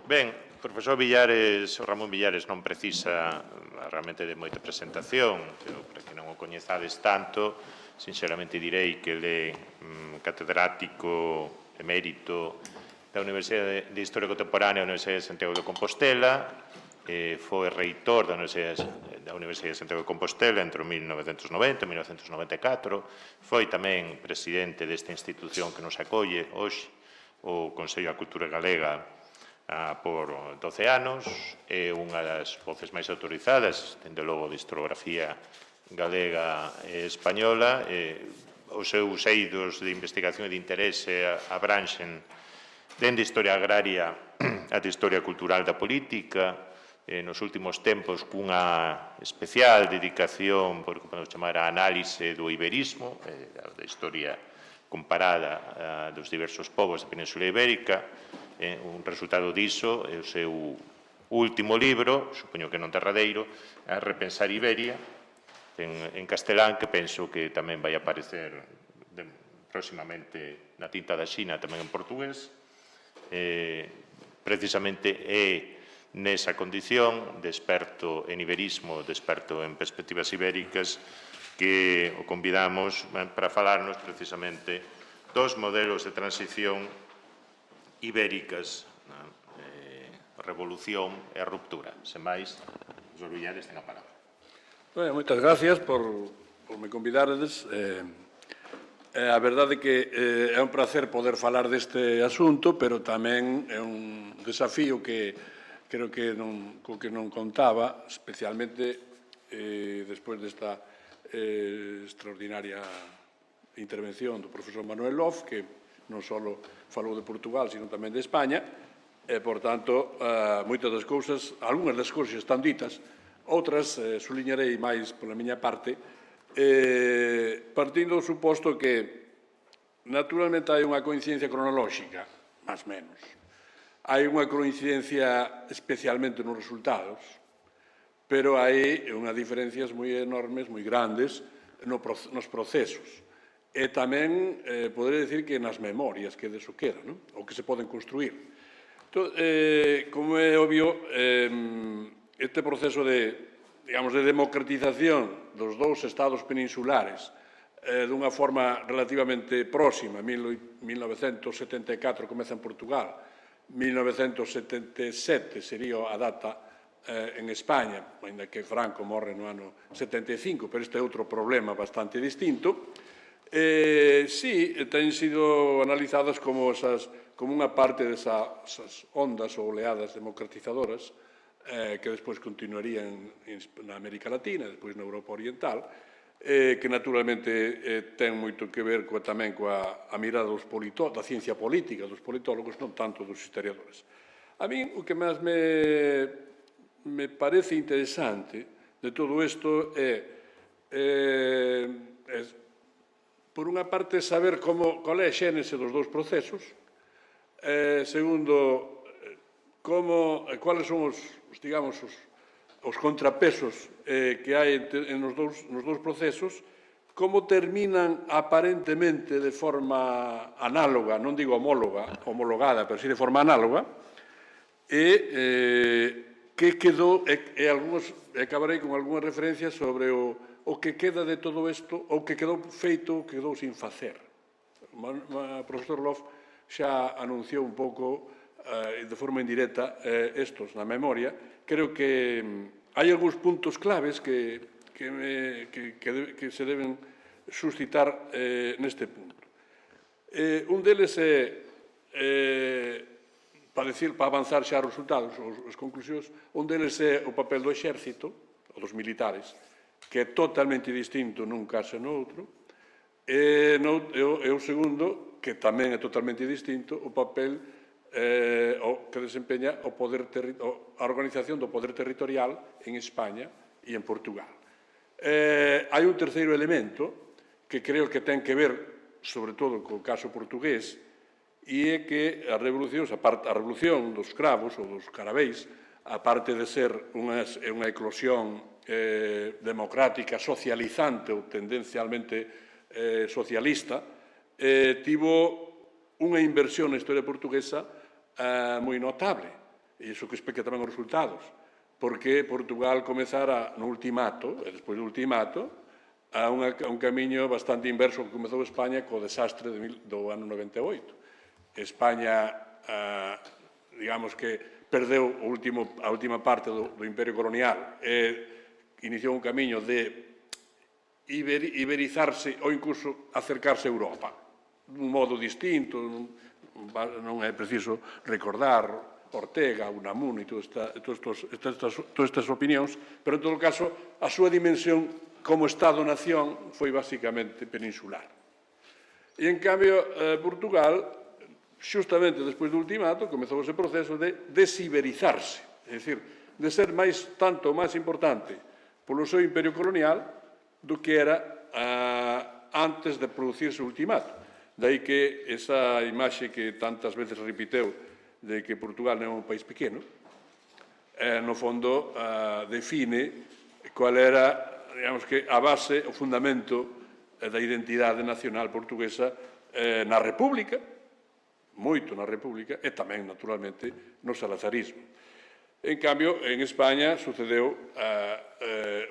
Ben, o profesor Villares, o Ramón Villares non precisa realmente de moita presentación, pero para que non o coñezades tanto, sinceramente direi que ele é catedrático emérito da Universidade de Historia Contemporánea da Universidade de Santiago de Compostela, foi reitor da Universidade de Santiago de Compostela entre 1990 e 1994, foi tamén presidente desta institución que nos acolle hoxe, o Consello da Cultura Galega, por 12 anos, é unha das voces máis autorizadas, dende logo, de historiografía galega e española. Os seus eidos de investigación e de interese abranxen dende historia agraria ata historia cultural da política, nos últimos tempos cunha especial dedicación, por que podemos chamar, a análise do iberismo, da historia comparada dos diversos povos da Península Ibérica. Un resultado diso é o seu último libro, supoño que non derradeiro, a Repensar Iberia, en castelán, que penso que tamén vai aparecer próximamente na tinta da Xina, tamén en portugués. Precisamente é nesa condición de experto en iberismo, de experto en perspectivas ibéricas, que o convidamos para falarnos precisamente dos modelos de transición ibéricas, revolución e ruptura. Sen máis, profesor Villares, ten a palabra. Moitas gracias por me convidardes. A verdade é que é un placer poder falar deste asunto, pero tamén é un desafío que creo que non contaba, especialmente despois desta extraordinaria intervención do profesor Manuel Lof, que non só falou de Portugal, sino tamén de España, e, por tanto, moitas das cousas, algunhas das cousas están ditas, outras suliñarei máis pola miña parte, partindo do suposto que, naturalmente, hai unha coincidencia cronolóxica, máis menos. Hai unha coincidencia especialmente nos resultados, pero hai unhas diferencias moi enormes, moi grandes, nos procesos. E tamén poderei dicir que nas memorias que deso queda, ou que se poden construir. Como é obvio, este proceso de democratización dos dous estados peninsulares dunha forma relativamente próxima, 1974 comeza en Portugal, 1977 sería a data en España, ainda que Franco morre no ano 75, pero este é outro problema bastante distinto. Sí, ten sido analizadas como unha parte desas ondas ou oleadas democratizadoras que despois continuarían na América Latina, despois na Europa Oriental, que naturalmente ten moito que ver tamén coa mirada da ciencia política, dos politólogos, non tanto dos historiadores. A mí o que máis me parece interesante de todo isto é por unha parte, saber qual é a xénese dos dous procesos, segundo, quales son os contrapesos que hai nos dous procesos, como terminan aparentemente de forma análoga, non digo homologada, pero sí de forma análoga, e que quedou, e acabarei con algunhas referencias sobre o que queda de todo isto, ou que quedou feito, ou que quedou sin facer. O profesor Lof xa anunciou un pouco, de forma indirecta, estos na memoria. Creo que hai algúns puntos claves que se deben suscitar neste punto. Un deles é, para avanzar xa os resultados, as conclusións, un deles é o papel do exército, ou dos militares, que é totalmente distinto nun caso e no outro, e o segundo, que tamén é totalmente distinto, o papel que desempeña a organización do poder territorial en España e en Portugal. Hai un terceiro elemento que creo que ten que ver, sobre todo, co caso portugués, e é que a revolución dos cravos ou dos carabeis, aparte de ser unha eclosión democrática, socializante ou tendencialmente socialista, tivo unha inversión na historia portuguesa moi notable. E iso que explica tamén os resultados. Porque Portugal comezara no ultimato, e despois do ultimato, a un camiño bastante inverso que comezou España co desastre do ano 98. España, digamos que perdeu a última parte do Imperio Colonial e iniciou un camiño de iberizarse ou incluso acercarse a Europa dun modo distinto. Non é preciso recordar Ortega, Unamuno e todas estas opinións, pero en todo caso a súa dimensión como Estado-nación foi basicamente peninsular. E en cambio Portugal, xustamente despois do ultimato, comezou ese proceso de desiberizarse, é dicir, de ser tanto máis importante polo seu imperio colonial do que era antes de producirse o ultimato. Daí que esa imaxe que tantas veces repiteu de que Portugal non é un país pequeno, no fondo define cual era, digamos que, a base, o fundamento da identidade nacional portuguesa na República, moito na República, e tamén, naturalmente, no salazarismo. En cambio, en España sucedeu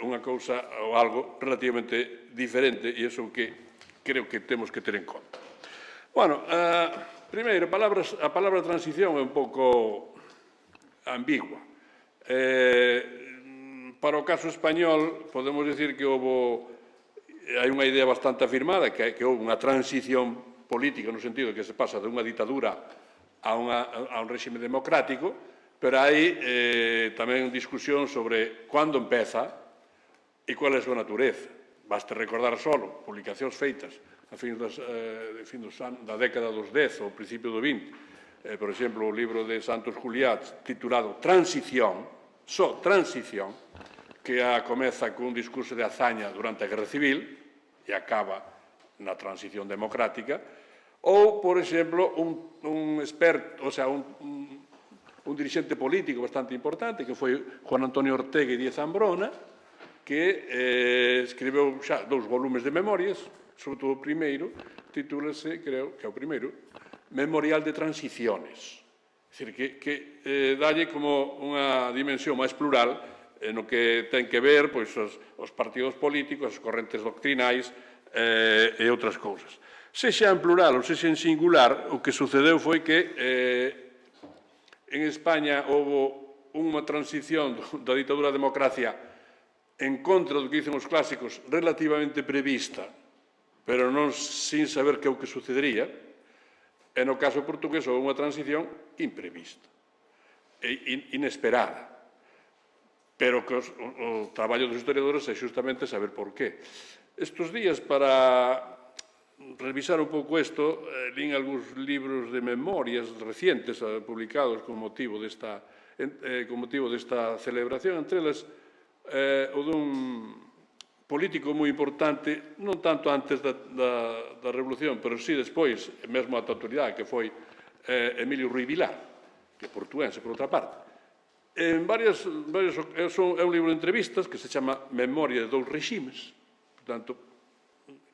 unha cousa ou algo relativamente diferente, e iso que creo que temos que ter en conta. Bueno, primeiro, a palabra transición é un pouco ambigua. Para o caso español, podemos dicir que hai unha idea bastante afirmada, que houve unha transición política no sentido de que se pasa de unha ditadura a un réxime democrático, pero hai tamén discusión sobre cando empeza e cual é a súa natureza. Baste recordar solo publicacións feitas a fin da década dos 10 ou principio do 20. Por exemplo, o libro de Santos Juliá titulado Transición, só Transición, que comeza cun discurso de hazaña durante a Guerra Civil e acaba na transición democrática, ou, por exemplo, un experto, o sea, un dirixente político bastante importante, que foi Juan Antonio Ortega y Díez Ambrona, que escribeu xa 2 volumes de memorias, sobre todo o primeiro, titúlase, creo que é o primeiro, Memorial de Transiciones. É dicir, que dalle como unha dimensión máis plural no que ten que ver pois, os partidos políticos, as correntes doctrinais e outras cousas. Sexa en plural ou sexa en singular, o que sucedeu foi que en España houve unha transición da ditadura á democracia en contra do que dicen os clásicos relativamente prevista, pero non sin saber que é o que sucedería, e no caso portugués houve unha transición imprevista e inesperada. Pero que o traballo dos historiadores é justamente saber por qué. Estes días, para revisar un pouco isto, lín algúns libros de memorias recientes publicados con motivo desta celebración, entre elas o dun político moi importante, non tanto antes da Revolución, pero sí despois, mesmo ata a actualidade, que foi Emilio Ruy Vilar, que é portuense, por outra parte. É un libro de entrevistas que se chama Memoria de 2 reximes, portanto,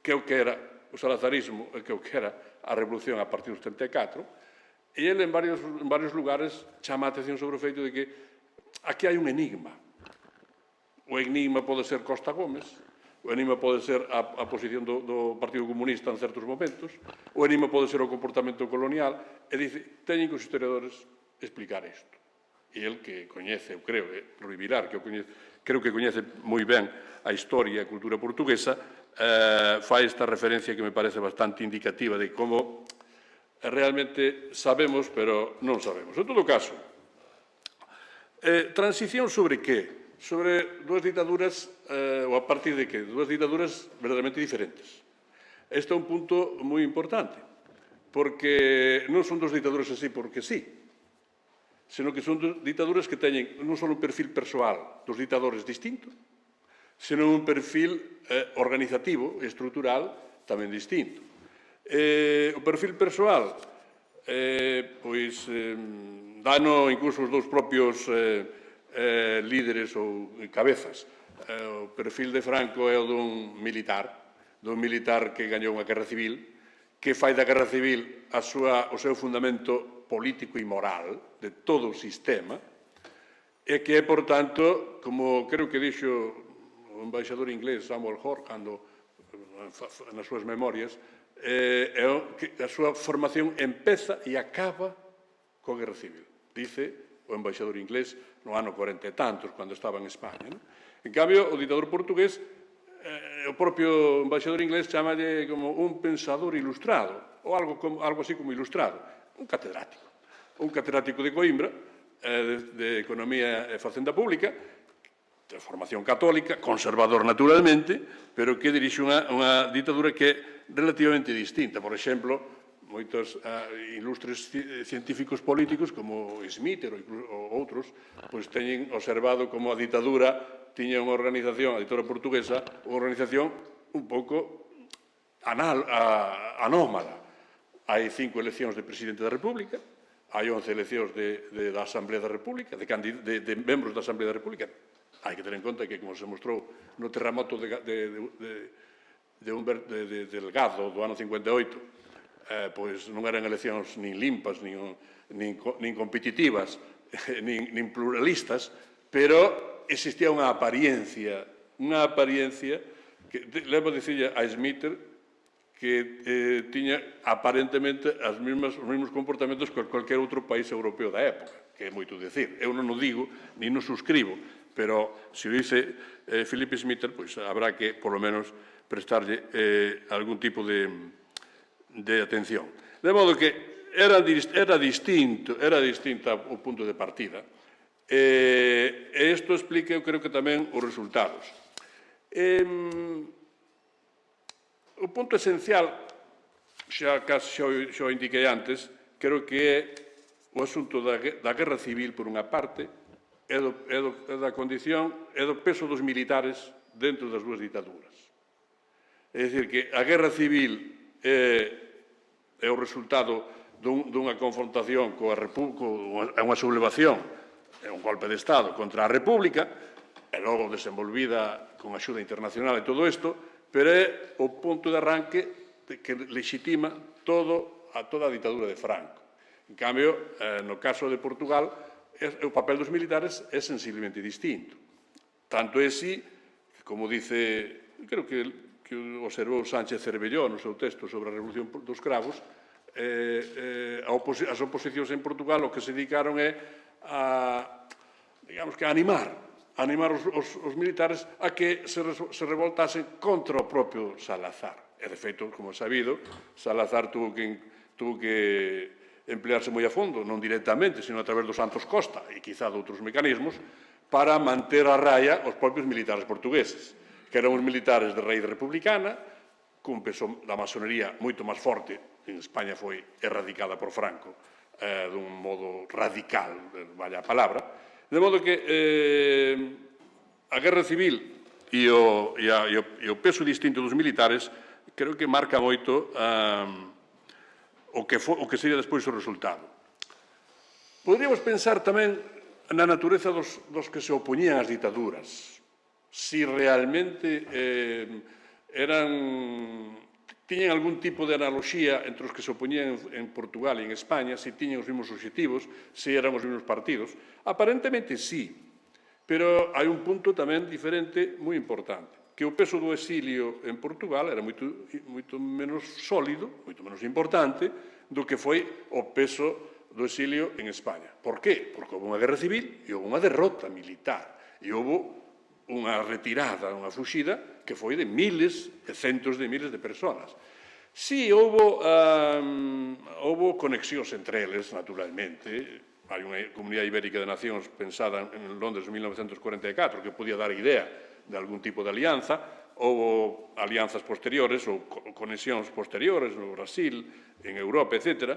que é o que era o salazarismo e que é o que era a Revolución a partir dos 34, e ele en varios lugares chama a atención sobre o feito de que aquí hai un enigma. O enigma pode ser Costa Gómez, o enigma pode ser a posición do Partido Comunista en certos momentos, o enigma pode ser o comportamento colonial, e dice, teñen que os historiadores explicar isto. E el que coñece, eu creo, Ruy Vilar, creo que coñece moi ben a historia e a cultura portuguesa, fai esta referencia que me parece bastante indicativa de como realmente sabemos, pero non sabemos. En todo caso, transición sobre que? Sobre 2 ditaduras, ou a partir de que? 2 ditaduras verdadeiramente diferentes. Este é un punto moi importante, porque non son 2 ditaduras así porque sí, senón que son 2 ditaduras que teñen non só un perfil persoal dos ditadores distinto, senón un perfil organizativo e estrutural tamén distinto. O perfil persoal, pois, dano incluso os 2 propios líderes ou cabezas. O perfil de Franco é o dun militar que gañou unha guerra civil, que fai da guerra civil o seu fundamento político e moral de todo o sistema, e que é, por tanto, como creo que dixo o embaixador inglés Samuel Hoare, cando, nas súas memorias, que a súa formación empeza e acaba coa Guerra Civil. Dice o embaixador inglés no ano 40 e tantos, cando estaba en España. En cambio, o ditador portugués, o propio embaixador inglés chamalle como un pensador ilustrado, ou algo así como ilustrado, un catedrático de Coimbra, de Economía e Facenda Pública, de formación católica, conservador naturalmente, pero que dirixe unha ditadura que é relativamente distinta. Por exemplo, moitos ilustres científicos políticos como Smith ou outros, pois teñen observado como a ditadura tiña unha organización, a ditadura portuguesa, unha organización un pouco anómala. Hai 5 eleccións de presidente da República, hai 11 eleccións da Asamblea da República, de membros da Asamblea da República. Hai que ter en conta que, como se mostrou no terremoto de Delgado do ano 58, pois non eran eleccións nin limpas, nin competitivas, nin pluralistas, pero existía unha apariencia que, levo a dicirlle a Smith, que tiña aparentemente os mesmos comportamentos que cualquier outro país europeo da época, que é moito dicir. Eu non o digo, ni non suscribo, pero se o dice Philip Smith, pois habrá que, polo menos, prestarlle algún tipo de atención. De modo que era distinto o punto de partida. E isto explica, eu creo que tamén, os resultados. O punto esencial, xa o indiquei antes, creo que é o asunto da guerra civil, por unha parte, e da condición e do peso dos militares dentro das dúas ditaduras. É dicir, que a guerra civil é o resultado dunha confrontación unha sublevación, é un golpe de Estado contra a República, e logo desenvolvida con axuda internacional e todo isto, pero é o punto de arranque que legitima toda a ditadura de Franco. En cambio, no caso de Portugal, o papel dos militares é sensiblemente distinto. Tanto é así, que, como dice, creo que observou Sánchez Cervelló no seu texto sobre a Revolución dos Cravos, as oposicións en Portugal o que se dedicaron é a animar os militares a que se revoltasen contra o propio Salazar. E, de feito, como é sabido, Salazar tuvo que emplearse moi a fondo, non directamente, sino a través dos Santos Costa e quizá de outros mecanismos, para manter a raya os propios militares portugueses, que eran os militares de raíz republicana, cun peso da masonería moito máis forte. En España foi erradicada por Franco dun modo radical, vaya a palabra. De modo que a guerra civil e o peso distinto dos militares creo que marca moito o que sería despois o resultado. Poderíamos pensar tamén na natureza dos que se opoñían ás ditaduras. Si realmente tiñan algún tipo de analoxía entre os que se opoñían en Portugal e en España, se tiñan os mesmos obxectivos, se eran os mesmos partidos. Aparentemente sí, pero hai un punto tamén diferente moi importante, que o peso do exilio en Portugal era moito menos sólido, moito menos importante, do que foi o peso do exilio en España. Por qué? Porque houve unha guerra civil e houve unha derrota militar, e houve unha retirada, unha fuxida, que foi de miles e centos de miles de persoas. Si, houve conexións entre eles, naturalmente. Hai unha Comunidade Ibérica de Nacións pensada en Londres en 1944 que podía dar idea de algún tipo de alianza. Houve alianzas posteriores ou conexións posteriores no Brasil, en Europa, etc.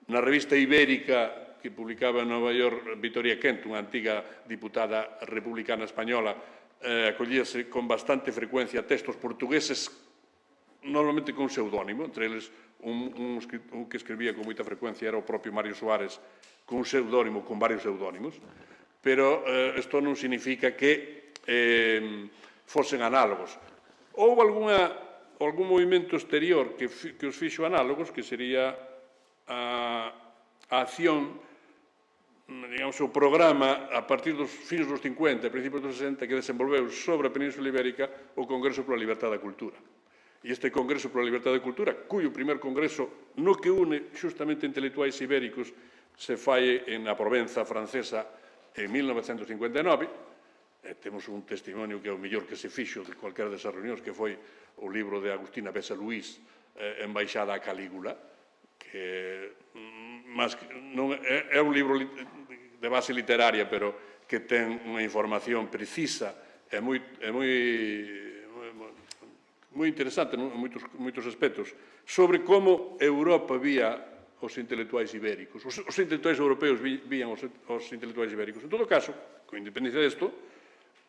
Na revista Ibérica que publicaba en Nova York Victoria Kent, unha antiga diputada republicana española, acollíase con bastante frecuencia textos portugueses, normalmente con pseudónimo, entre eles un que escribía con moita frecuencia era o propio Mario Soares, con un pseudónimo, con varios pseudónimos, pero isto non significa que fosen análogos. Houve algún movimento exterior que os fixo análogos, que sería a acción, digamos, o programa a partir dos fins dos 50 e principios dos 60 que desenvolveu sobre a Península Ibérica o Congreso pola Libertad da Cultura. E este Congreso pola Libertad da Cultura, cuyo primer congreso no que une xustamente intelectuais ibéricos se fai na Provenza francesa en 1959, temos un testimonio que é o mellor que se fixo de cualquiera desas reunións, que foi o libro de Agustina Bessa Luís, Embaixada a Calígula, que é un libro de base literaria, pero que ten unha información precisa e moi interesante en moitos aspectos sobre como Europa vía os intelectuais ibéricos. Os intelectuais europeos vían os intelectuais ibéricos. En todo caso, con independencia desto,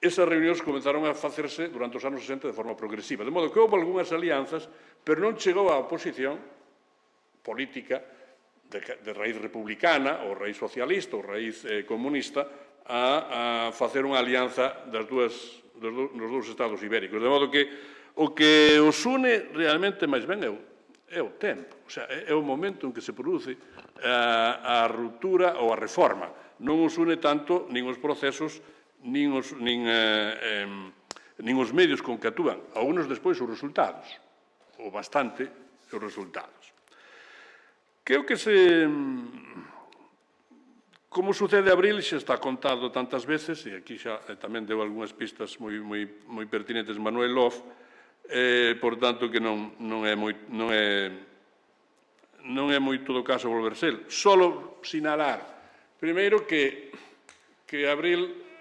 esas reunións comenzaron a facerse durante os anos 60 de forma progresiva. De modo que houve algunhas alianzas, pero non chegou a oposición política de raíz republicana, ou raíz socialista, ou raíz comunista, a facer unha alianza dos dous estados ibéricos. De modo que o que os une realmente máis ben é o tempo, o sea, é o momento en que se produce a ruptura ou a reforma. Non os une tanto nin os procesos nin os medios con que actúan, algunos despois os resultados, ou bastante os resultados. Creo que como sucede Abril xa está contado tantas veces, e aquí xa tamén deu algunhas pistas moi pertinentes Manuel Lof, por tanto que non é moito do caso volverse. Solo sinalar, primeiro, que Abril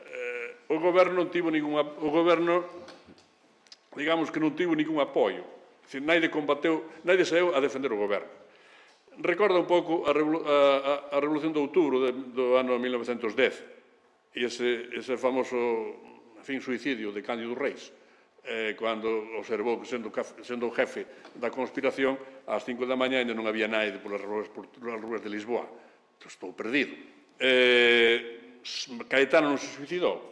o goberno digamos que non tivo ningún apoio. Naide saeu a defender o goberno. Recorda un pouco a Revolución de Outubro do ano 1910 e ese famoso suicidio de Cándido Reis, cando observou que sendo o jefe da conspiración ás 5 da mañá ainda non había naide polas ruas de Lisboa. Estou perdido. Caetano non se suicidou,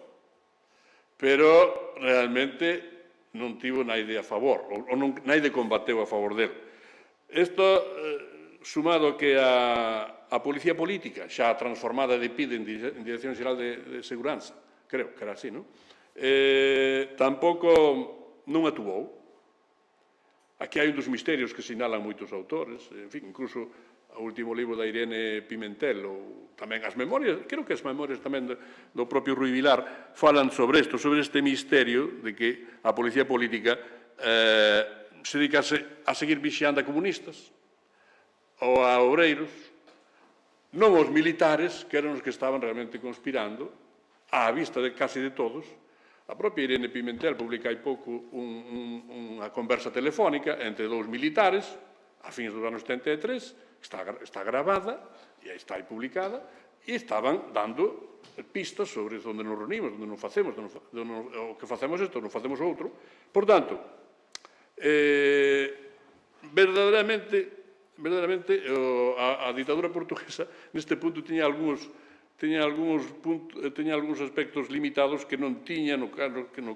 pero realmente non tivo naide a favor, ou naide combateu a favor del. Isto, sumado que a Policía Política, xa transformada de PIDE en Dirección Xeral de Seguranza, creo que era así, non? Tampouco non actuou. Aquí hai un dos misterios que sinalan moitos autores, en fin, incluso o último libro da Irene Pimentel, ou tamén as memorias, creo que as memorias tamén do propio Rui Vilar falan sobre isto, sobre este misterio de que a Policía Política se dedicase a seguir vixiando a comunistas ou a obreiros, non os militares, que eran os que estaban realmente conspirando, á vista de casi de todos. A propia Irene Pimentel publica hai pouco unha conversa telefónica entre dous militares, a fins dos anos 73, está gravada e está aí publicada, e estaban dando pistas sobre onde nos reunimos, onde non facemos, o que facemos isto, non facemos outro. Por tanto, verdadeiramente a ditadura portuguesa neste punto tiña algúns aspectos limitados que non tiña no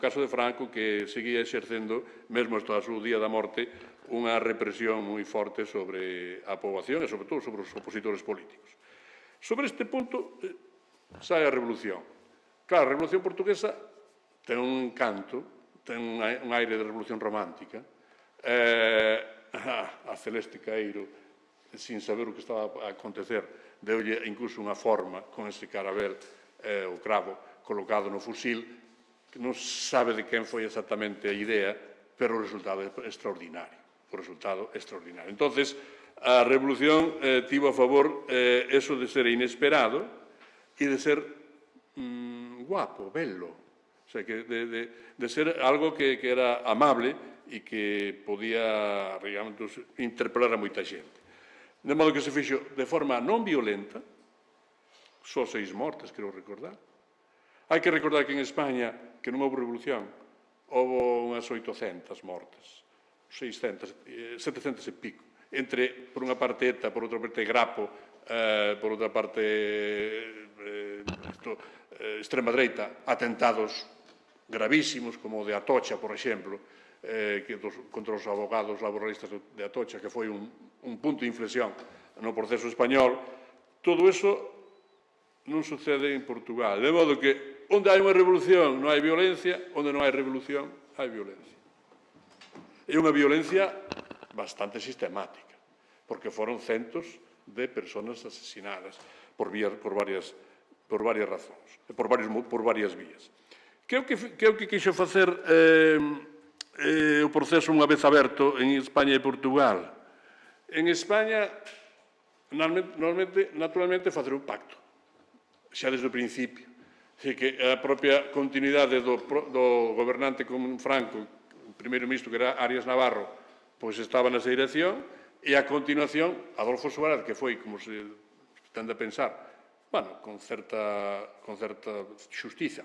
caso de Franco, que seguía exercendo, mesmo hasta o seu día da morte, unha represión moi forte sobre a poboación e, sobre todo, sobre os opositores políticos. Sobre este punto, sai a Revolución. Claro, a Revolución Portuguesa ten un encanto, ten un aire de revolución romántica. A Celeste Caeiro, sin saber o que estaba a acontecer, deulle incluso unha forma con ese carabel, o cravo, colocado no fusil, que non sabe de quen foi exactamente a idea, pero o resultado é extraordinario. Entonces, a Revolución tivo a favor eso de ser inesperado e de ser guapo, bello. O sea, de ser algo que era amable e que podía, digamos, interpelar a moita xente. De modo que se fixo de forma non violenta, só 6 mortes, quero recordar. Hai que recordar que en España, que non houve revolución, houve unhas 800 mortes, 700 e pico, entre, por unha parte, ETA, por outra parte, Grapo, por outra parte, extrema dereita, atentados gravísimos, como o de Atocha, por exemplo, contra os abogados laboralistas de Atocha, que foi un punto de inflexión no proceso español, Todo iso non sucede en Portugal. De modo que onde hai unha revolución non hai violencia, onde non hai revolución hai violencia. É unha violencia bastante sistemática, porque foron centos de persoas asesinadas por varias razóns, por varias vías. Que é o que quixo facer o proceso unha vez aberto en España e Portugal? En España, naturalmente, facer un pacto, xa desde o principio. Así que a propia continuidade do gobernante con Franco, o primeiro ministro que era Arias Navarro, pois estaba nesa dirección, e a continuación, Adolfo Suárez, que foi, como se tende a pensar, bueno, con certa xustiza,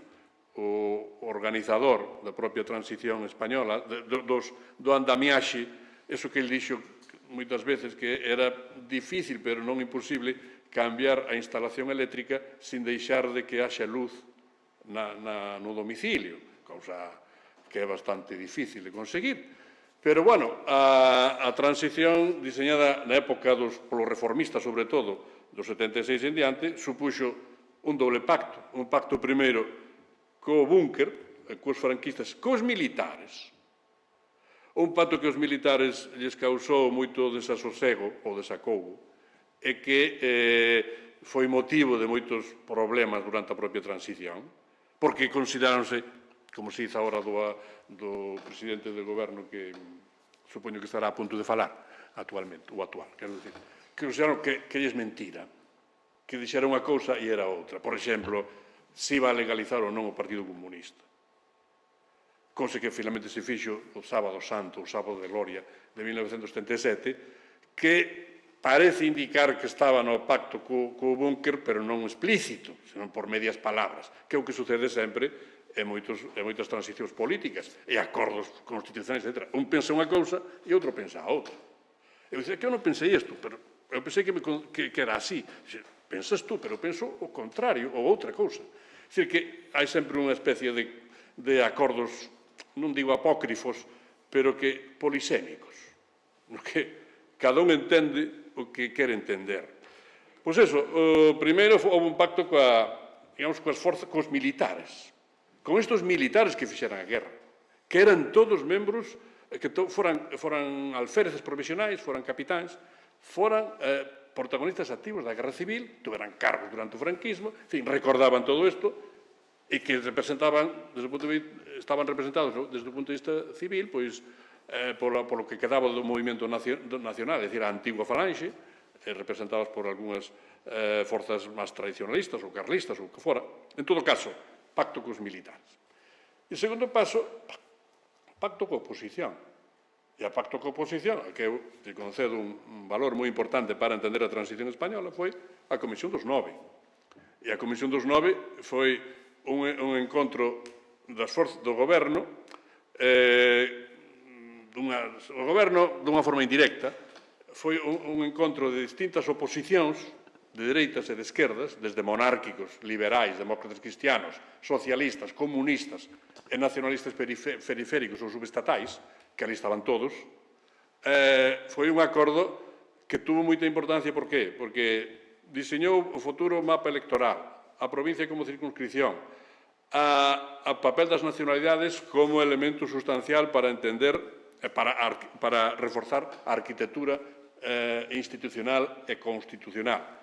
o organizador da propia transición española, do andamiaxe, eso que ele dixo moitas veces que era difícil, pero non imposible, cambiar a instalación eléctrica sin deixar de que haxa luz no domicilio, cousa que é bastante difícil de conseguir. Pero, bueno, a transición diseñada na época polos reformistas, sobre todo, do 76 en diante, supuxo un doble pacto. Un pacto primeiro co búnker, cos franquistas, cos militares. Un pacto que os militares lles causou moito desasosego ou desacougo, e que foi motivo de moitos problemas durante a propia transición, porque consideráronse, como se dice agora do presidente do goberno, que supoño que estará a punto de falar actualmente, o actual, quero dicir, que consideraron que lles mentira, que dixera unha cousa e era outra. Por exemplo, se iba a legalizar ou non o Partido Comunista. Cousa que finalmente se fixo o Sábado Santo, o Sábado de Gloria de 1977, que parece indicar que estaba no pacto co búnker, pero non explícito, senón por medias palabras, que é o que sucede sempre en moitas transicións políticas e acordos constitucionais, etc. Un pensa unha cousa e outro pensa a outra. Eu dicía que eu non pensei isto, pero eu pensei que era así. Pensas tú, pero penso o contrario, ou outra cousa. É dicir, que hai sempre unha especie de acordos, non digo apócrifos, pero que polisémicos, no que cada un entende o que quere entender. Pois eso, primeiro houve un pacto cos militares, con estes militares que fixeran a guerra, que eran todos membros, que foran alféreces provisionais, foran capitáns, foran protagonistas activos da Guerra Civil, tuveran cargos durante o franquismo, en fin, recordaban todo isto, e que estaban representados desde o punto de vista civil, pois, polo que quedaba do movimento nacional, é dicir, a antigua falanxe, representadas por algunhas forzas máis tradicionalistas ou carlistas ou que fora. En todo caso, pacto cos militares. E o segundo paso, pacto coa oposición. E a pacto coa oposición, que eu te concedo un valor moi importante para entender a transición española, foi a Comisión dos Nove. E a Comisión dos Nove foi un encontro das forzas do goberno, o goberno, dunha forma indirecta, foi un encontro de distintas oposicións, de dereitas e de esquerdas, desde monárquicos, liberais, demócratas cristianos, socialistas, comunistas e nacionalistas periféricos ou subestatais, que ali estaban todos. Foi un acordo que tuvo moita importancia. Por qué? Porque diseñou o futuro mapa electoral, a provincia como circunscripción, a papel das nacionalidades como elemento sustancial para entender, para reforzar a arquitectura institucional e constitucional.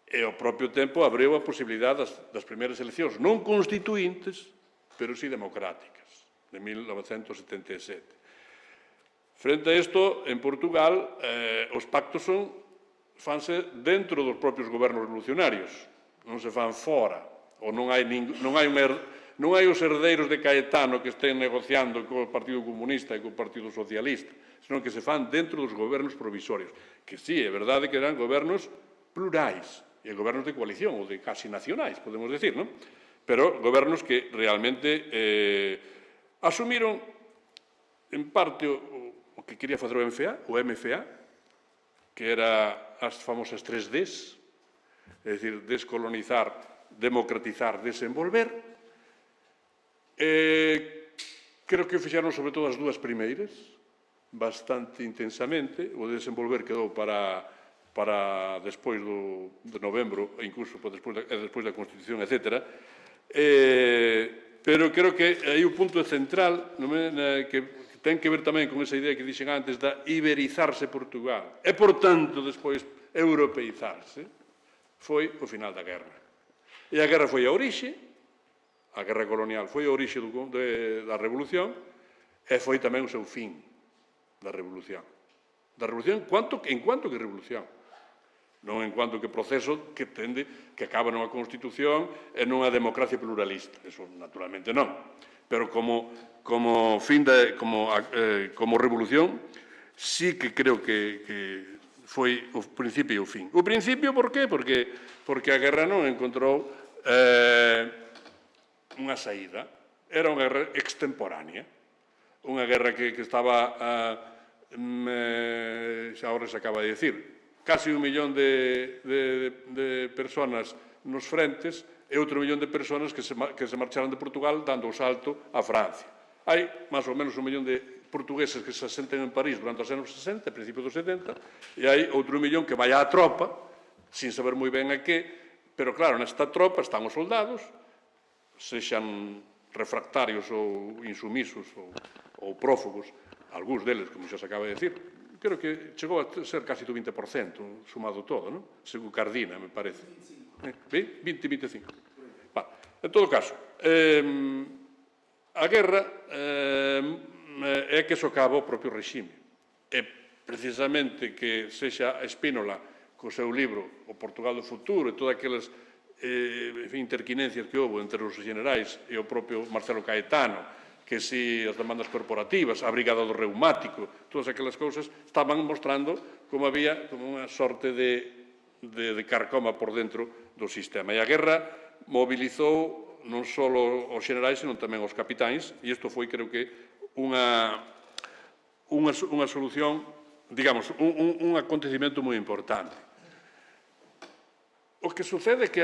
E ao propio tempo abriu a posibilidade das primeiras eleccións, non constituíntes, pero sí democráticas, de 1977. Frente a isto, en Portugal, os pactos fanse dentro dos propios gobernos revolucionarios, non se fan fora. Ou non hai os herdeiros de Caetano que estén negociando co Partido Comunista e co Partido Socialista, senón que se fan dentro dos gobernos provisorios, que sí, é verdade que eran gobernos plurais, e gobernos de coalición, ou de casi nacionais, podemos decir, non? Pero gobernos que realmente asumiron en parte o que quería facer o MFA, que era as famosas 3Ds, é dicir, descolonizar, democratizar, desenvolver. Creo que o fixeron sobre todo as dúas primeiras, bastante intensamente. O desenvolver quedou para para despois de novembro, e incluso despois da Constitución, etc. Pero creo que aí o punto central que ten que ver tamén con esa idea que dixen antes da iberizarse Portugal e, por tanto, despois europeizarse, foi o final da guerra. E a guerra foi a orixe, a guerra colonial foi a orixe da revolución e foi tamén o seu fin da revolución. Da revolución en cuanto que revolución. Non en cuanto que proceso que acaba nunha Constitución e nunha democracia pluralista. Eso, naturalmente, non. Pero como revolución, sí que creo que foi o principio e o fin. O principio, por qué? Porque a guerra non encontrou unha saída. Era unha guerra extemporánea. Unha guerra que estaba, xa ahora se acaba de dicir, casi 1 millón de personas nos frentes e outro millón de personas que se marcharon de Portugal dando o salto a Francia. Hai máis ou menos 1 millón de portugueses que se asenten en París durante os anos 60, principios dos 70, e hai outro millón que vai á tropa, sin saber moi ben a que, pero claro, nesta tropa están os soldados, sexan refractarios ou insumisos ou prófugos, algúns deles, como xa se acaba de dicir, creo que chegou a ser casi do 20%, sumado todo, non? Según Cardina, me parece. 20-25. En todo caso, a guerra é que socava o propio regime. E precisamente que sexa Spínola, co seu libro O Portugal do Futuro, e todas aquelas interquinencias que houve entre os generais e o propio Marcelo Caetano, que si as demandas corporativas, a Brigada do Reumático, todas aquelas cousas, estaban mostrando como había como unha sorte de carcoma por dentro do sistema. E a guerra mobilizou non só os xenerais, senón tamén os capitáns, e isto foi, creo que, unha solución, digamos, un acontecimento moi importante. O que sucede é que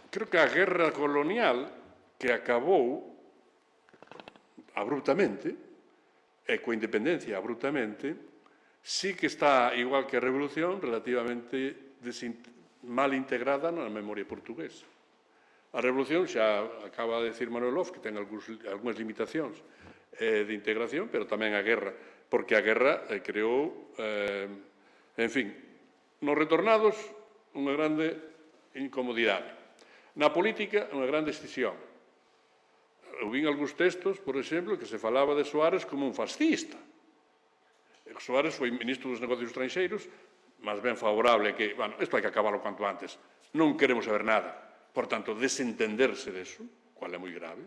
creo que a guerra colonial, que acabou abruptamente, e coa independencia abruptamente, sí que está, igual que a revolución, relativamente mal integrada na memoria portuguesa. A revolución, xa acaba de decir Manuel que ten algunhas limitacións de integración, pero tamén a guerra, porque a guerra creou, en fin, nos retornados, unha grande incomodidade. Na política, unha grande escisión. Eu vin algúns textos, por exemplo, que se falaba de Soares como un fascista. Soares foi ministro dos negocios estranxeiros, máis ben favorable que, bueno, isto hai que acabarlo cuanto antes. Non queremos saber nada. Por tanto, desentenderse deso, cual é moi grave.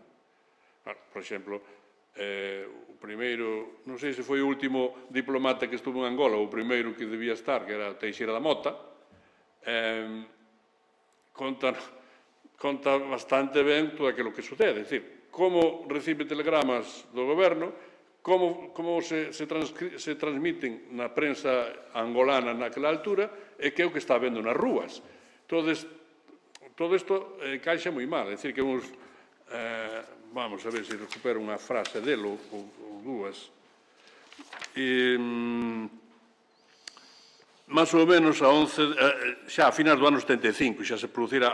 Por exemplo, o primeiro, non sei se foi o último diplomata que estuvo en Angola, o primeiro que debía estar, que era Teixeira da Mota, conta bastante ben todo aquilo que sucede. É dicir, como recibe telegramas do goberno, como se transmiten na prensa angolana naquela altura e que é o que está vendo nas rúas. Todo isto caixa moi mal. É dicir, que vamos a ver se recupero unha frase dele ou dúas. Más ou menos xa a finais do ano 75, xa se producira,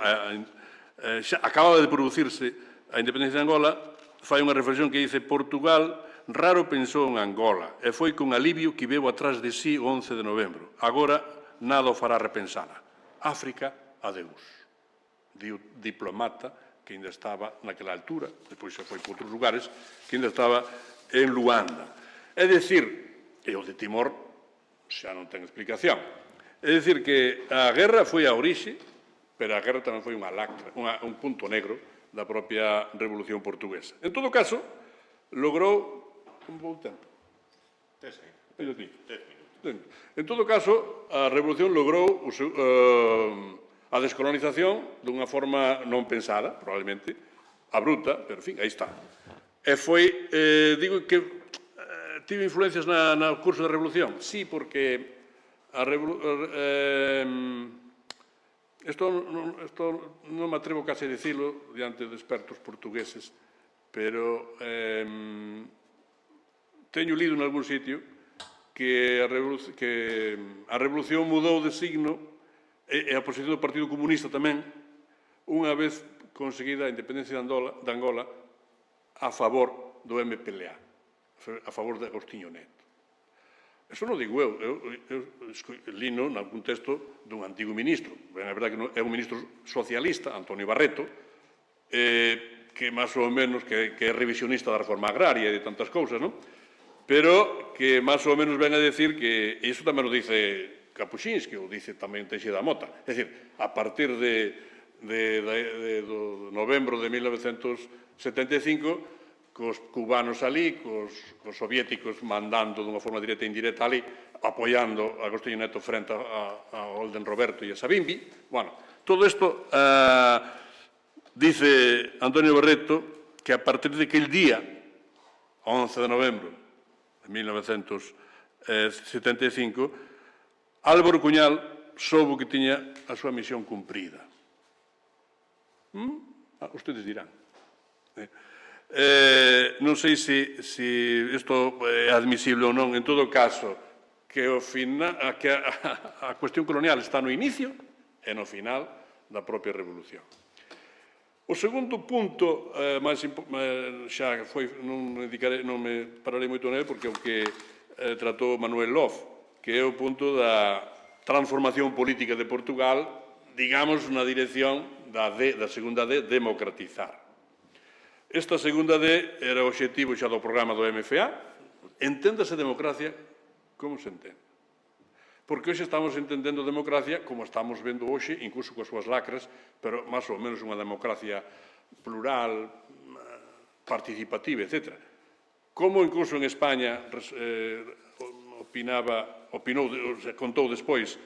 xa acababa de producirse a independencia de Angola, fai unha reflexión que dice: Portugal raro pensou en Angola e foi con alivio que veu atrás de sí o 11 de novembro. Agora nada o fará repensala. África, adeus. Di o diplomata que ainda estaba naquela altura, depois xa foi por outros lugares, que ainda estaba en Luanda. É dicir, e o de Timor xa non ten explicación. É dicir que a guerra foi a orixe, pero a guerra tamén foi unha lacra, un punto negro da propia Revolución Portuguesa. En todo caso, logrou... Como vou o tempo? 10 minutos. En todo caso, a Revolución logrou a descolonización dunha forma non pensada, probablemente, abrupta, pero, en fin, aí está. E foi, digo que tive influencias no curso da Revolución? Sí, porque isto non me atrevo case a dicilo diante de expertos portugueses, pero teño lido en algún sitio que a revolución mudou de signo e a posición do Partido Comunista tamén, unha vez conseguida a independencia de Angola a favor do MPLA, a favor de Agostinho Neto. Eso non digo eu lino nalgún texto dun antigo ministro, ben é verdade que é un ministro socialista, Antonio Barreto, que máis ou menos que é revisionista da reforma agraria e de tantas cousas, non? Pero que máis ou menos ven a decir que iso tamén o dice Kapuscinski, o dice tamén Teixeira Mota. É dicir, a partir do novembro de 1975, cos cubanos ali, cos soviéticos mandando dunha forma directa e indirecta ali, apoiando a Agostinho Neto frente a Olden Roberto e a Savimbi. Bueno, todo isto dice Antonio Barreto que a partir de aquel día, 11 de novembro, 1975, Álvaro Cuñal soubo que tiña a súa misión cumprida. Ustedes dirán. Non sei se isto é admisible ou non. En todo caso, que a cuestión colonial está no inicio e no final da propia revolución. O segundo punto, xa foi, non me pararei moito nele, porque é o que tratou Manuel Lof, que é o punto da transformación política de Portugal, digamos, na dirección da segunda D, democratizar. Esta segunda D era o obxectivo xa do programa do MFA. Enténdase democracia como se entende. Porque hoxe estamos entendendo democracia como estamos vendo hoxe, incluso coas súas lacras, pero máis ou menos unha democracia plural, participativa, etc. Como incluso en España contou despois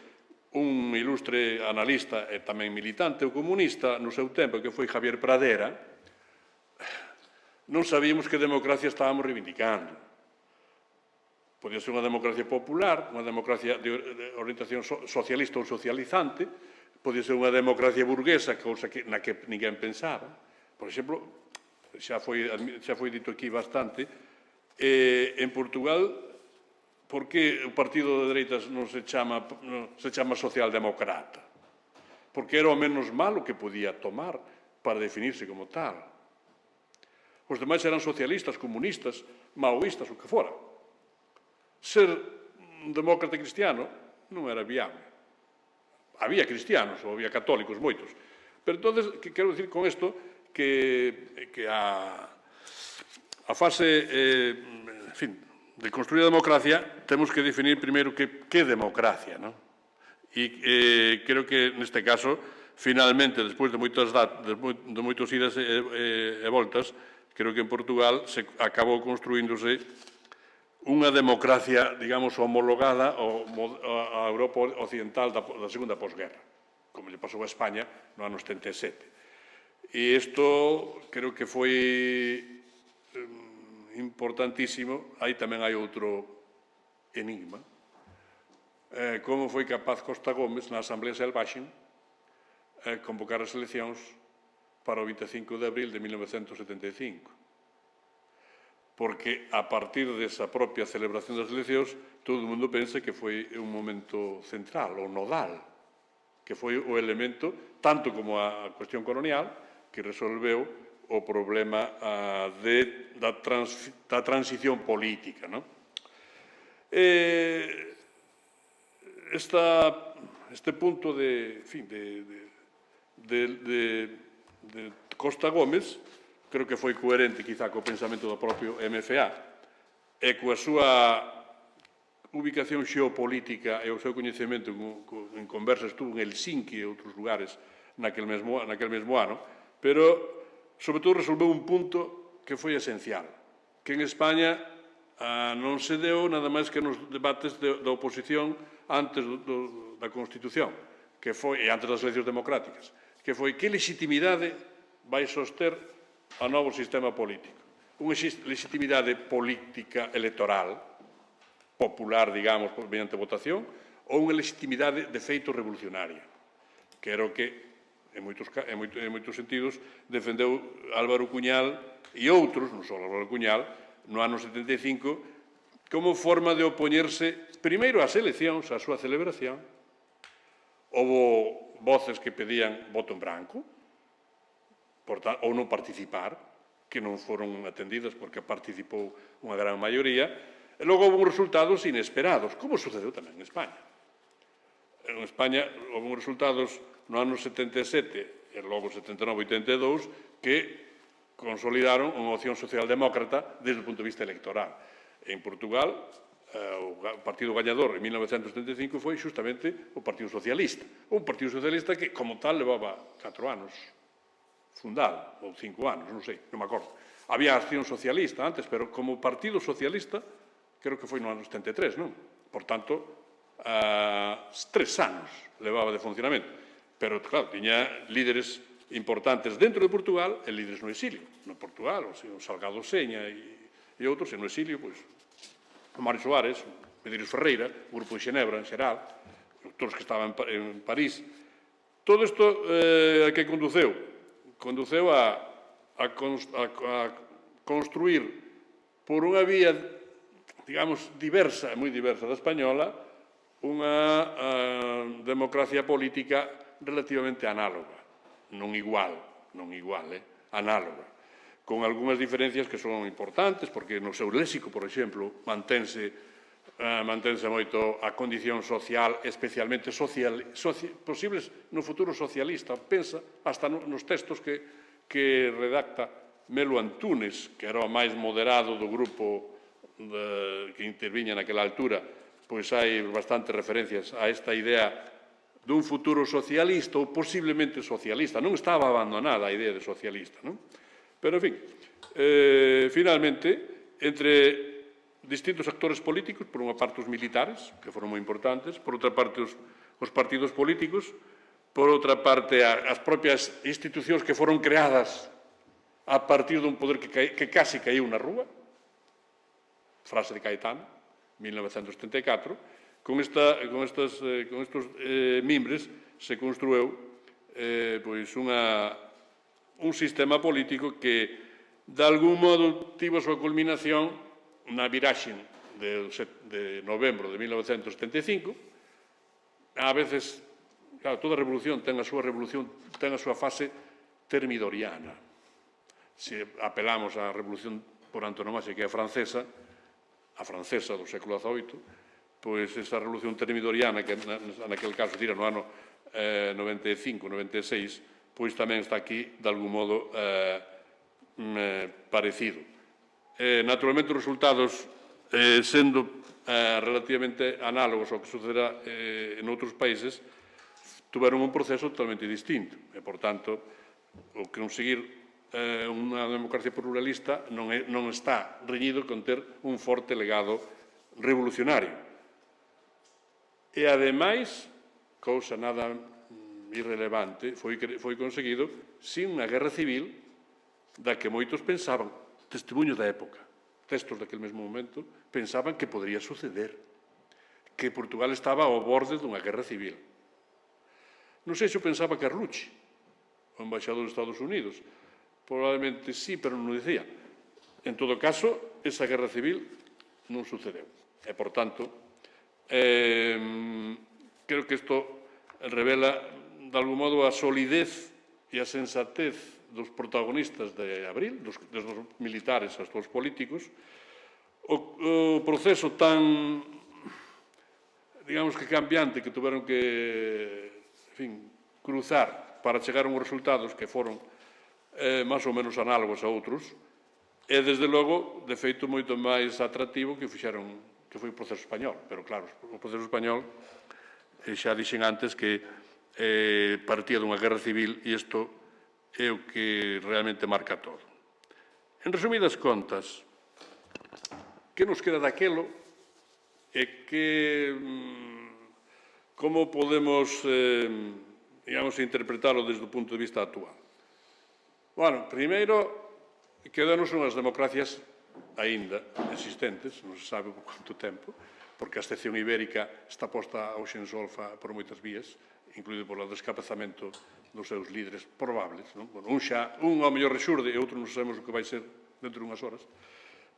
un ilustre analista e tamén militante ou comunista no seu tempo, que foi Javier Pradera, non sabíamos que democracia estábamos reivindicando. Podía ser unha democracia popular, unha democracia de orientación socialista ou socializante, podía ser unha democracia burguesa, cousa na que ninguén pensaba. Por exemplo, xa foi dito aquí bastante, en Portugal, por que o partido de dereitas non se chama socialdemocrata? Porque era o menos malo que podía tomar para definirse como tal. Os demais eran socialistas, comunistas, maoístas, o que fora. Ser un demócrata cristiano non era viable. Había cristianos ou había católicos, moitos. Pero, entonces, que quero dicir con isto que a fase, en fin, de construir a democracia, temos que definir primeiro que é democracia, non? E creo que, neste caso, finalmente, despois de moitos idas e voltas, creo que en Portugal se acabou construíndose unha democracia, digamos, homologada á Europa occidental da segunda posguerra, como lle pasou a España no ano 77. E isto creo que foi importantísimo. Aí tamén hai outro enigma. Como foi capaz Costa Gómez, na Asamblea Selvaxen, convocar as eleccións para o 25 de abril de 1975. Porque a partir desa propia celebración das eleccións todo o mundo pensa que foi un momento central ou nodal, que foi o elemento, tanto como a cuestión colonial, que resolveu o problema da transición política. Este punto de Costa Gómez creo que foi coherente quizá co pensamento do propio MFA e coa súa ubicación xeopolítica e o seu coñecemento en conversas estuvo en Helsinki e outros lugares naquel mesmo ano, pero, sobre todo, resolveu un punto que foi esencial, que en España non se deu nada máis que nos debates da oposición antes da Constitución, e antes das eleccións democráticas, que foi que legitimidade vai soster a novo sistema político. Unha legitimidade política electoral, popular, digamos, mediante votación, ou unha legitimidade de feito revolucionaria, que era o que, en moitos sentidos, defendeu Álvaro Cuñal e outros, non só Álvaro Cuñal, no ano 75, como forma de opoñerse, primeiro, ás eleccións, á súa celebración. Houve voces que pedían voto en branco, ou non participar, que non foron atendidas porque participou unha gran maioría, e logo houve resultados inesperados, como sucedeu tamén en España. En España houve resultados no ano 77 e logo 79 e 82 que consolidaron unha opción socialdemócrata desde o punto de vista electoral. En Portugal, o partido gañador en 1975 foi xustamente o Partido Socialista. Un Partido Socialista que, como tal, levaba 4 anos fundado, ou 5 anos, non sei, non me acordo. Había Acción Socialista antes, pero como Partido Socialista, creo que foi no ano 73, non? Por tanto, 3 anos levaba de funcionamento. Pero, claro, tiña líderes importantes dentro de Portugal e líderes no exilio. No Portugal, o Salgado Seña e outros, e no exilio, pois, o Mario Soares, o Medeiros Ferreira, o Grupo de Xenebra, en xeral, todos que estaban en París. Todo isto a que conduceu? Conduceu a construir por unha vía, digamos, diversa, moi diversa da española, unha democracia política relativamente análoga, non igual, análoga, con algunhas diferencias que son importantes, porque no seu léxico, por exemplo, mantense moito a condición social, especialmente posibles no futuro socialista. Pensa hasta nos textos que redacta Melo Antunes, que era o máis moderado do grupo que interviña naquela altura, pois hai bastantes referencias a esta idea dun futuro socialista ou posiblemente socialista. Non estaba abandonada a idea de socialista, non? Pero, en fin, finalmente, entre distintos actores políticos, por unha parte os militares, que foron moi importantes, por outra parte os partidos políticos, por outra parte as propias institucións que foron creadas a partir dun poder que casi caíu na rúa, frase de Caetano, 1974, con estes mimbres se construeu un sistema político que, de algún modo, tivo a súa culminación na viraxe de novembro de 1975. A veces, claro, toda revolución ten a súa fase termidoriana. Se apelamos á revolución por antonomasia, que é a francesa do século XVIII, pois esa revolución termidoriana, que naquele caso tira no ano 95, 96, pois tamén está aquí, de algún modo, parecido. Naturalmente, os resultados, sendo relativamente análogos ao que sucederá en outros países, tuveron un proceso totalmente distinto. E, por tanto, o conseguir unha democracia pluralista non está reñido con ter un forte legado revolucionario. E, ademais, cousa nada irrelevante, foi conseguido sin unha guerra civil da que moitos pensaban, testemunhos da época, textos daquele mesmo momento, pensaban que podría suceder, que Portugal estaba ao borde dunha guerra civil. Non sei se o pensaba Carlucci, o embaixador dos Estados Unidos. Probablemente sí, pero non o dicía. En todo caso, esa guerra civil non sucedeu. E, por tanto, creo que isto revela, de algún modo, a solidez e a sensatez dos protagonistas de abril, desde os militares aos políticos, o proceso tan, digamos que cambiante, que tuveron que, en fin, cruzar para chegar a uns resultados que foron máis ou menos análogos a outros, e, desde logo, de feito, moito máis atractivo que foi o proceso español. Pero, claro, o proceso español, xa dixen antes que partía dunha guerra civil, e isto é o que realmente marca todo. En resumidas contas, que nos queda daquelo e como podemos, digamos, interpretarlo desde o punto de vista actual? Bueno, primeiro, quedanos unhas democracias aínda existentes, non se sabe por quanto tempo, porque a excepción ibérica está posta ao xensolfa por moitas vías, incluído polo descabezamento dos seus líderes probables. Un ao mellor rexurde e outro non sabemos o que vai ser dentro de unhas horas.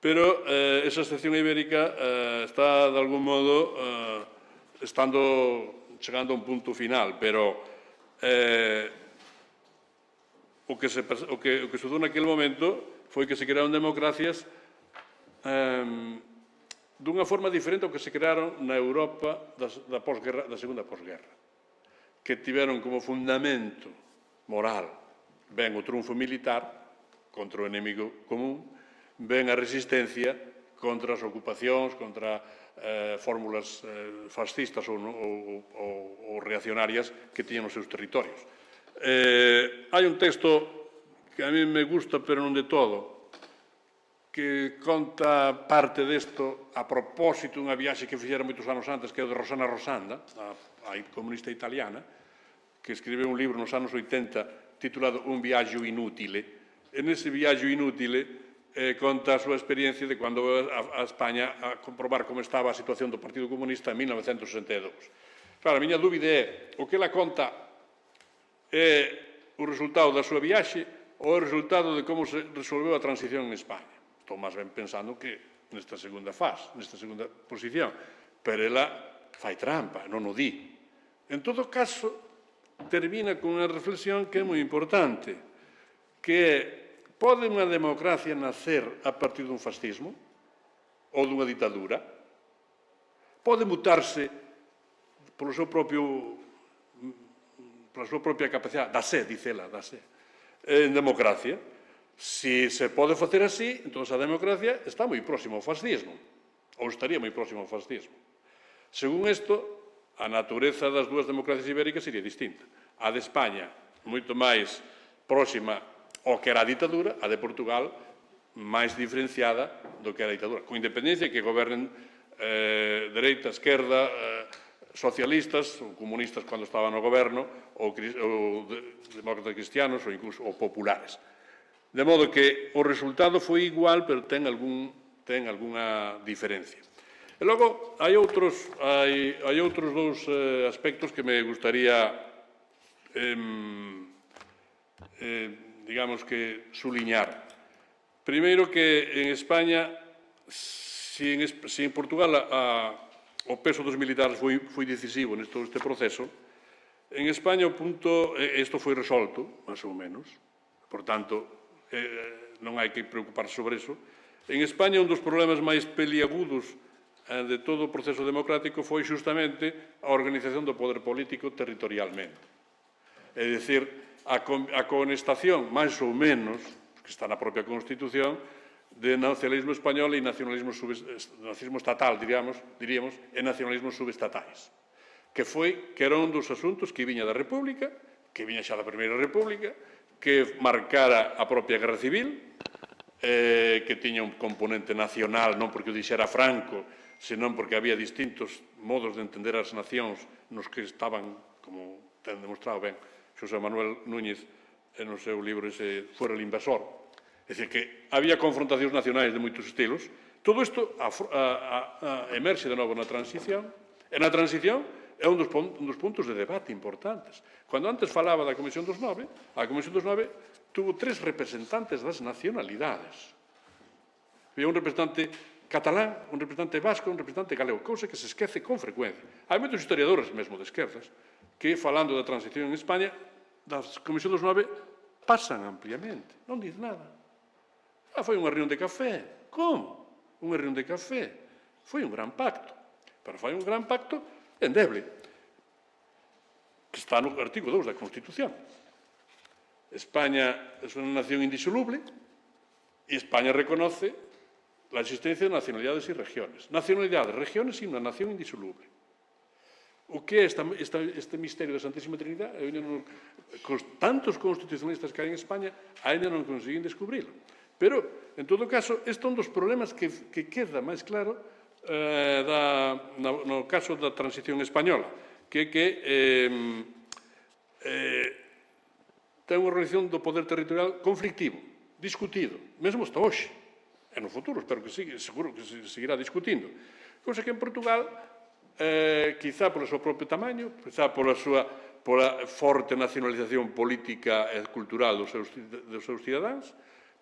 pero esa excepción ibérica está, de algún modo, chegando a un punto final, pero o que sucedeu naquele momento foi que se crearon democracias dunha forma diferente ao que se crearon na Europa da segunda posguerra, que tiveron como fundamento moral ben o triunfo militar contra o enemigo común, ben a resistencia contra as ocupacións, contra fórmulas fascistas ou reaccionarias que tiñan os seus territorios. Hai un texto que a mí me gusta, pero non de todo, que conta parte desto a propósito dunha viaxe que fixera moitos anos antes, que é o de Rosana Rosanda, a comunista italiana, que escribeu un libro nos anos 80 titulado Un viaggio inutile. E nese viaggio inutile conta a súa experiencia de cando a España a comprobar como estaba a situación do Partido Comunista en 1962. Claro, a miña dúbida é, o que ela conta é o resultado da súa viaxe ou o resultado de como se resolveu a transición en España. Estou máis ben pensando que nesta segunda fase, nesta segunda posición, pero ela fai trampa, non o di. En todo caso, termina con unha reflexión que é moi importante, que é: pode unha democracia nacer a partir dun fascismo ou dunha ditadura? Pode mutarse pola súa propia capacidade, da sé, dice ela, da sé, en democracia? Se se pode facer así, entón a democracia está moi próxima ao fascismo, ou estaría moi próxima ao fascismo. Según isto, a natureza das dúas democracias ibéricas sería distinta. A de España, moito máis próxima ao que era a ditadura, a de Portugal, máis diferenciada do que era a ditadura, con independencia que gobernen dereita, esquerda, socialistas ou comunistas cando estaban no goberno, ou demócratas cristianos, ou incluso populares. De modo que o resultado foi igual, pero ten algunha diferencia. E logo, hai outros dous aspectos que me gustaría digamos que suliñar. Primeiro, que en España, se en Portugal o peso dos militares foi decisivo neste proceso, en España isto foi resolto, máis ou menos, por tanto, non hai que preocuparse sobre iso. En España, un dos problemas máis peliagudos de todo o proceso democrático foi xustamente a organización do poder político territorialmente. É dicir, a conestación, máis ou menos, que está na propia Constitución, de nacionalismo español e nacionalismo estatal, diríamos, e nacionalismos subestatais, que era un dos asuntos que viña da República, que viña xa da Primeira República, que marcara a propia Guerra Civil, que tiña un componente nacional, non porque o dixera Franco, senón porque había distintos modos de entender as nacións nos que estaban, como ten demostrado ben Xosé Manuel Núñez no seu libro ese Fuera el invasor. É dicir, que había confrontacións nacionais de moitos estilos. Todo isto emerxe de novo na transición, e na transición é un dos puntos de debate importantes. Cando antes falaba da Comisión dos Nove, a Comisión dos Nove tuvo 3 representantes das nacionalidades. Había un representante catalán, un representante vasco, un representante galego, cousa que se esquece con frecuencia. Hai moitos historiadores, mesmo de esquerdas, que, falando da transición en España, da Comisión dos Nove, pasan ampliamente, non diz nada. Foi unha reunión de café. Como? Unha reunión de café. Foi un gran pacto. Pero foi un gran pacto endeble, que está no artigo 2 da Constitución. España é unha nación indisoluble e España reconoce a existencia de nacionalidades e regiones. Nacionalidades, regiones e unha nación indisoluble. O que é este misterio da Santísima Trinidade? Tantos constitucionalistas que hai en España ainda non conseguen descubrilo. Pero, en todo caso, este é un dos problemas que queda máis claro no caso da transición española, que ten unha organización do poder territorial conflictivo, discutido, mesmo hasta hoxe, e no futuro, espero que seguro que se seguirá discutindo. Cosa que en Portugal, quizá polo seu propio tamaño, quizá pola forte nacionalización política e cultural dos seus cidadáns,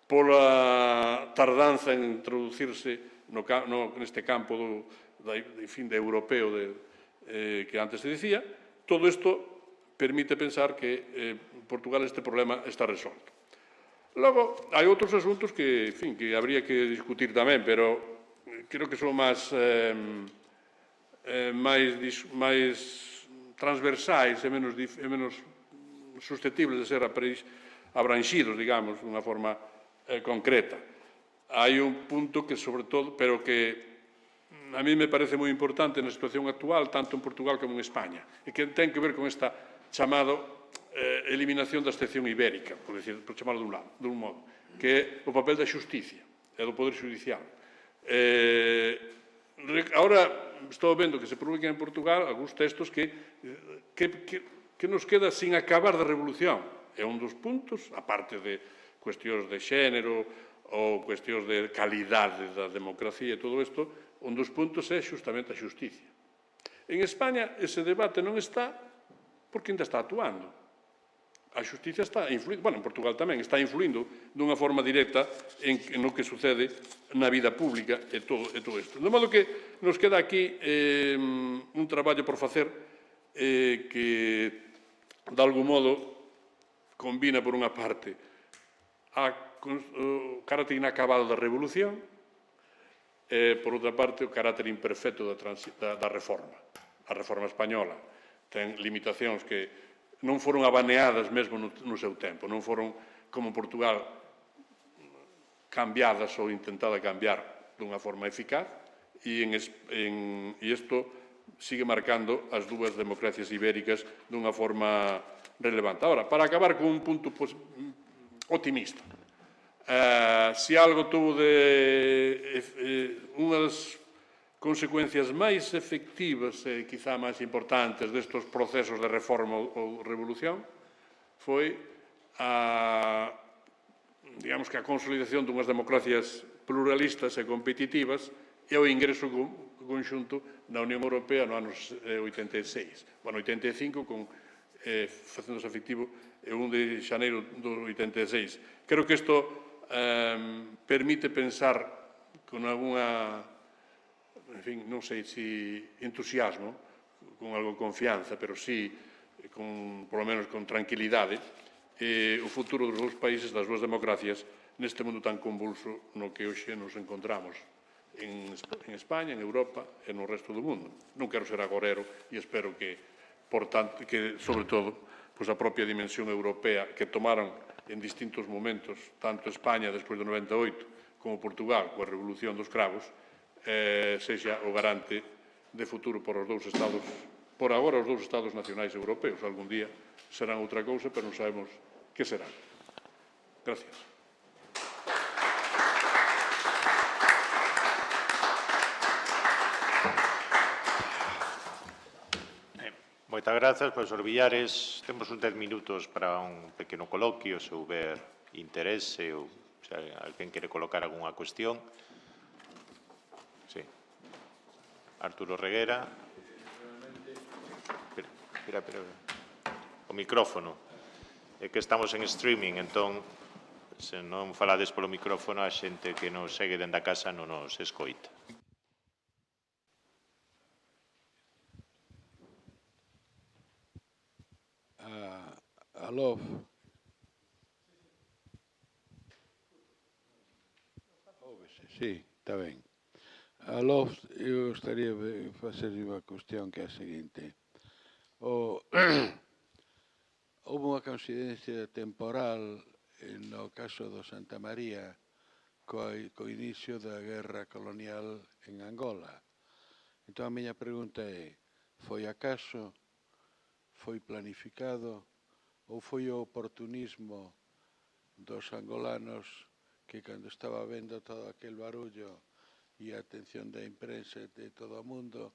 pola tardanza en introducirse neste campo de europeo que antes se dicía. Todo isto permite pensar que Portugal este problema está resolto. Logo, hai outros asuntos que, en fin, que habría que discutir tamén, pero creo que son máis transversais e menos susceptibles de ser abranxidos, digamos, de unha forma concreta. Hai un punto que, sobre todo, pero que a mí me parece moi importante na situación actual, tanto en Portugal como en España, e que ten que ver con esta chamada eliminación da excepción ibérica, por chamarlo dun modo, que é o papel da xusticia e do Poder Judicial. Ahora estou vendo que se publican en Portugal algúns textos que nos queda sin acabar da revolución. É un dos puntos, aparte de cuestións de xénero ou cuestións de calidade da democracia e todo isto, un dos puntos é xustamente a xusticia. En España ese debate non está porque ainda está actuando. A xusticia está influindo, en Portugal tamén, está influindo dunha forma directa no que sucede na vida pública e todo isto. De modo que nos queda aquí un traballo por facer que, de algún modo, combina, por unha parte, o carácter inacabado da revolución e, por outra parte, o carácter imperfecto da reforma. A reforma española ten limitacións que non foron abaneadas mesmo no seu tempo, non foron, como en Portugal, cambiadas ou intentada cambiar dunha forma eficaz, e isto sigue marcando as dúas democracias ibéricas dunha forma relevante. Ahora, para acabar con un punto optimista, se algo tuvo unha das consecuencias máis efectivas e quizá máis importantes destes procesos de reforma ou revolución foi digamos que a consolidación dunhas democracias pluralistas e competitivas e o ingreso conxunto na Unión Europea no ano 86. 85, facéndose efectivo o 1 de xaneiro do 86. Creo que isto permite pensar con algunha, en fin, non sei se entusiasmo, con algo de confianza, pero sí, polo menos con tranquilidade, o futuro dos dous países, das dúas democracias, neste mundo tan convulso no que hoxe nos encontramos en España, en Europa e no resto do mundo. Non quero ser agorero e espero que, sobre todo, a propia dimensión europea que tomaron en distintos momentos, tanto España despois do 98 como Portugal coa Revolución dos Cravos, sexa o garante de futuro para os dous Estados, por agora os dous Estados nacionais europeos. Algún día serán outra cousa, pero non sabemos que serán. Gracias. Moitas grazas, profesor Villares. Temos uns 10 minutos para un pequeno coloquio, se houber interese ou se alguén quere colocar algunha cuestión. Sí. Arturo Reguera. Espera. O micrófono. É que estamos en streaming, entón, se non falades polo micrófono, a xente que nos segue dende a casa non nos escoita. Aló. Sí, está ben. Aló, eu gostaría de facer unha cuestión que é a seguinte. Houve unha coincidencia temporal no caso do Santa María co inicio da guerra colonial en Angola. Entón, a miña pregunta é, foi acaso, foi planificado ou foi o oportunismo dos angolanos que, cando estaba vendo todo aquel barullo e a atención da imprensa de todo o mundo,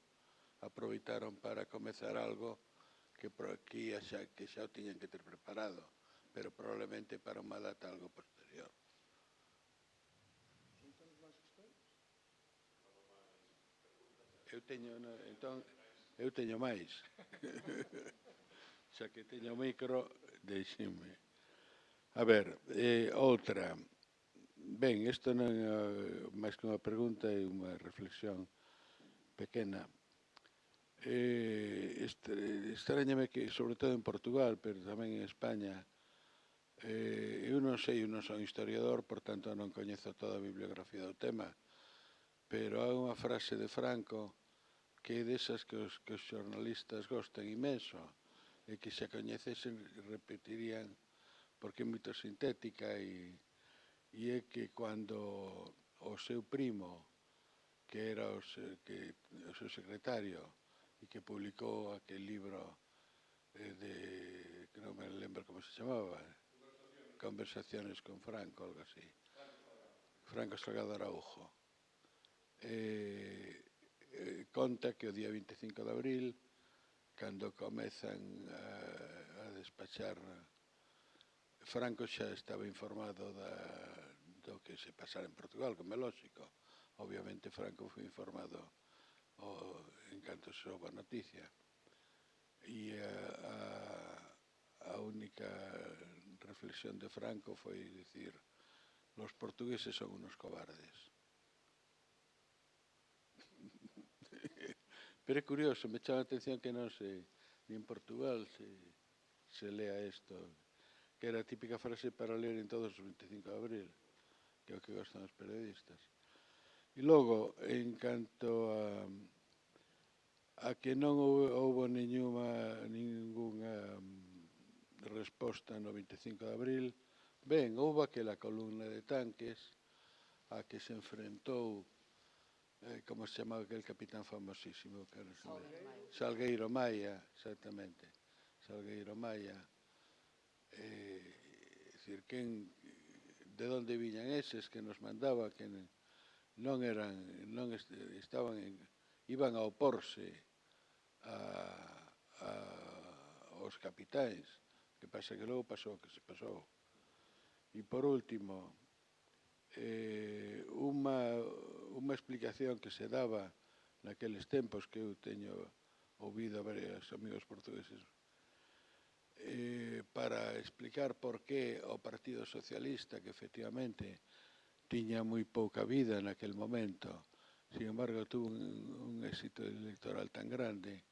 aproveitaron para comezar algo que xa o tiñan que ter preparado, pero probablemente para unha data algo posterior. Eu teño máis. Xa que teño o micro, deixime. A ver, outra. Ben, isto non é máis que unha pregunta e unha reflexión pequena. Extrañame que, sobre todo en Portugal, pero tamén en España, eu non sei, eu non son historiador, por tanto non coñezo toda a bibliografía do tema, pero há unha frase de Franco que é desas que os xornalistas gostan imenso e que se a coñecesen repetirían porque é moito sintética e é que cando o seu primo, que era o seu secretario e que publicou aquel libro que non me lembro como se chamaba, Conversaciones con Franco, algo así, Franco Salgado Araujo, conta que o día 25 de abril, cando comezan a despachar, Franco xa estaba informado do que se pasara en Portugal, como é lógico. Obviamente Franco foi informado en canto se souba a noticia. E a única reflexión de Franco foi dicir: los portugueses son unos cobardes. Pero é curioso, me chama a atención que non ni en Portugal se lea isto, que era a típica frase para ler en todos os 25 de abril, que é o que gostan os periodistas. E logo, en canto a que non houbo ningunha resposta no 25 de abril, ben, houbo aquela columna de tanques a que se enfrentou, como se chamaba aquel capitán famosísimo? Salgueiro Maia, exactamente. Salgueiro Maia. Decir, de onde viñan eses que nos mandaba, que non eran, iban a oporse aos capitáns, que pasa que logo pasou o que se pasou. E por último, unha explicación que se daba naqueles tempos, que eu teño ouvido a varios amigos portugueses, para explicar por que o Partido Socialista, que efectivamente tiña moi pouca vida naquel momento, sin embargo tuvo un éxito electoral tan grande,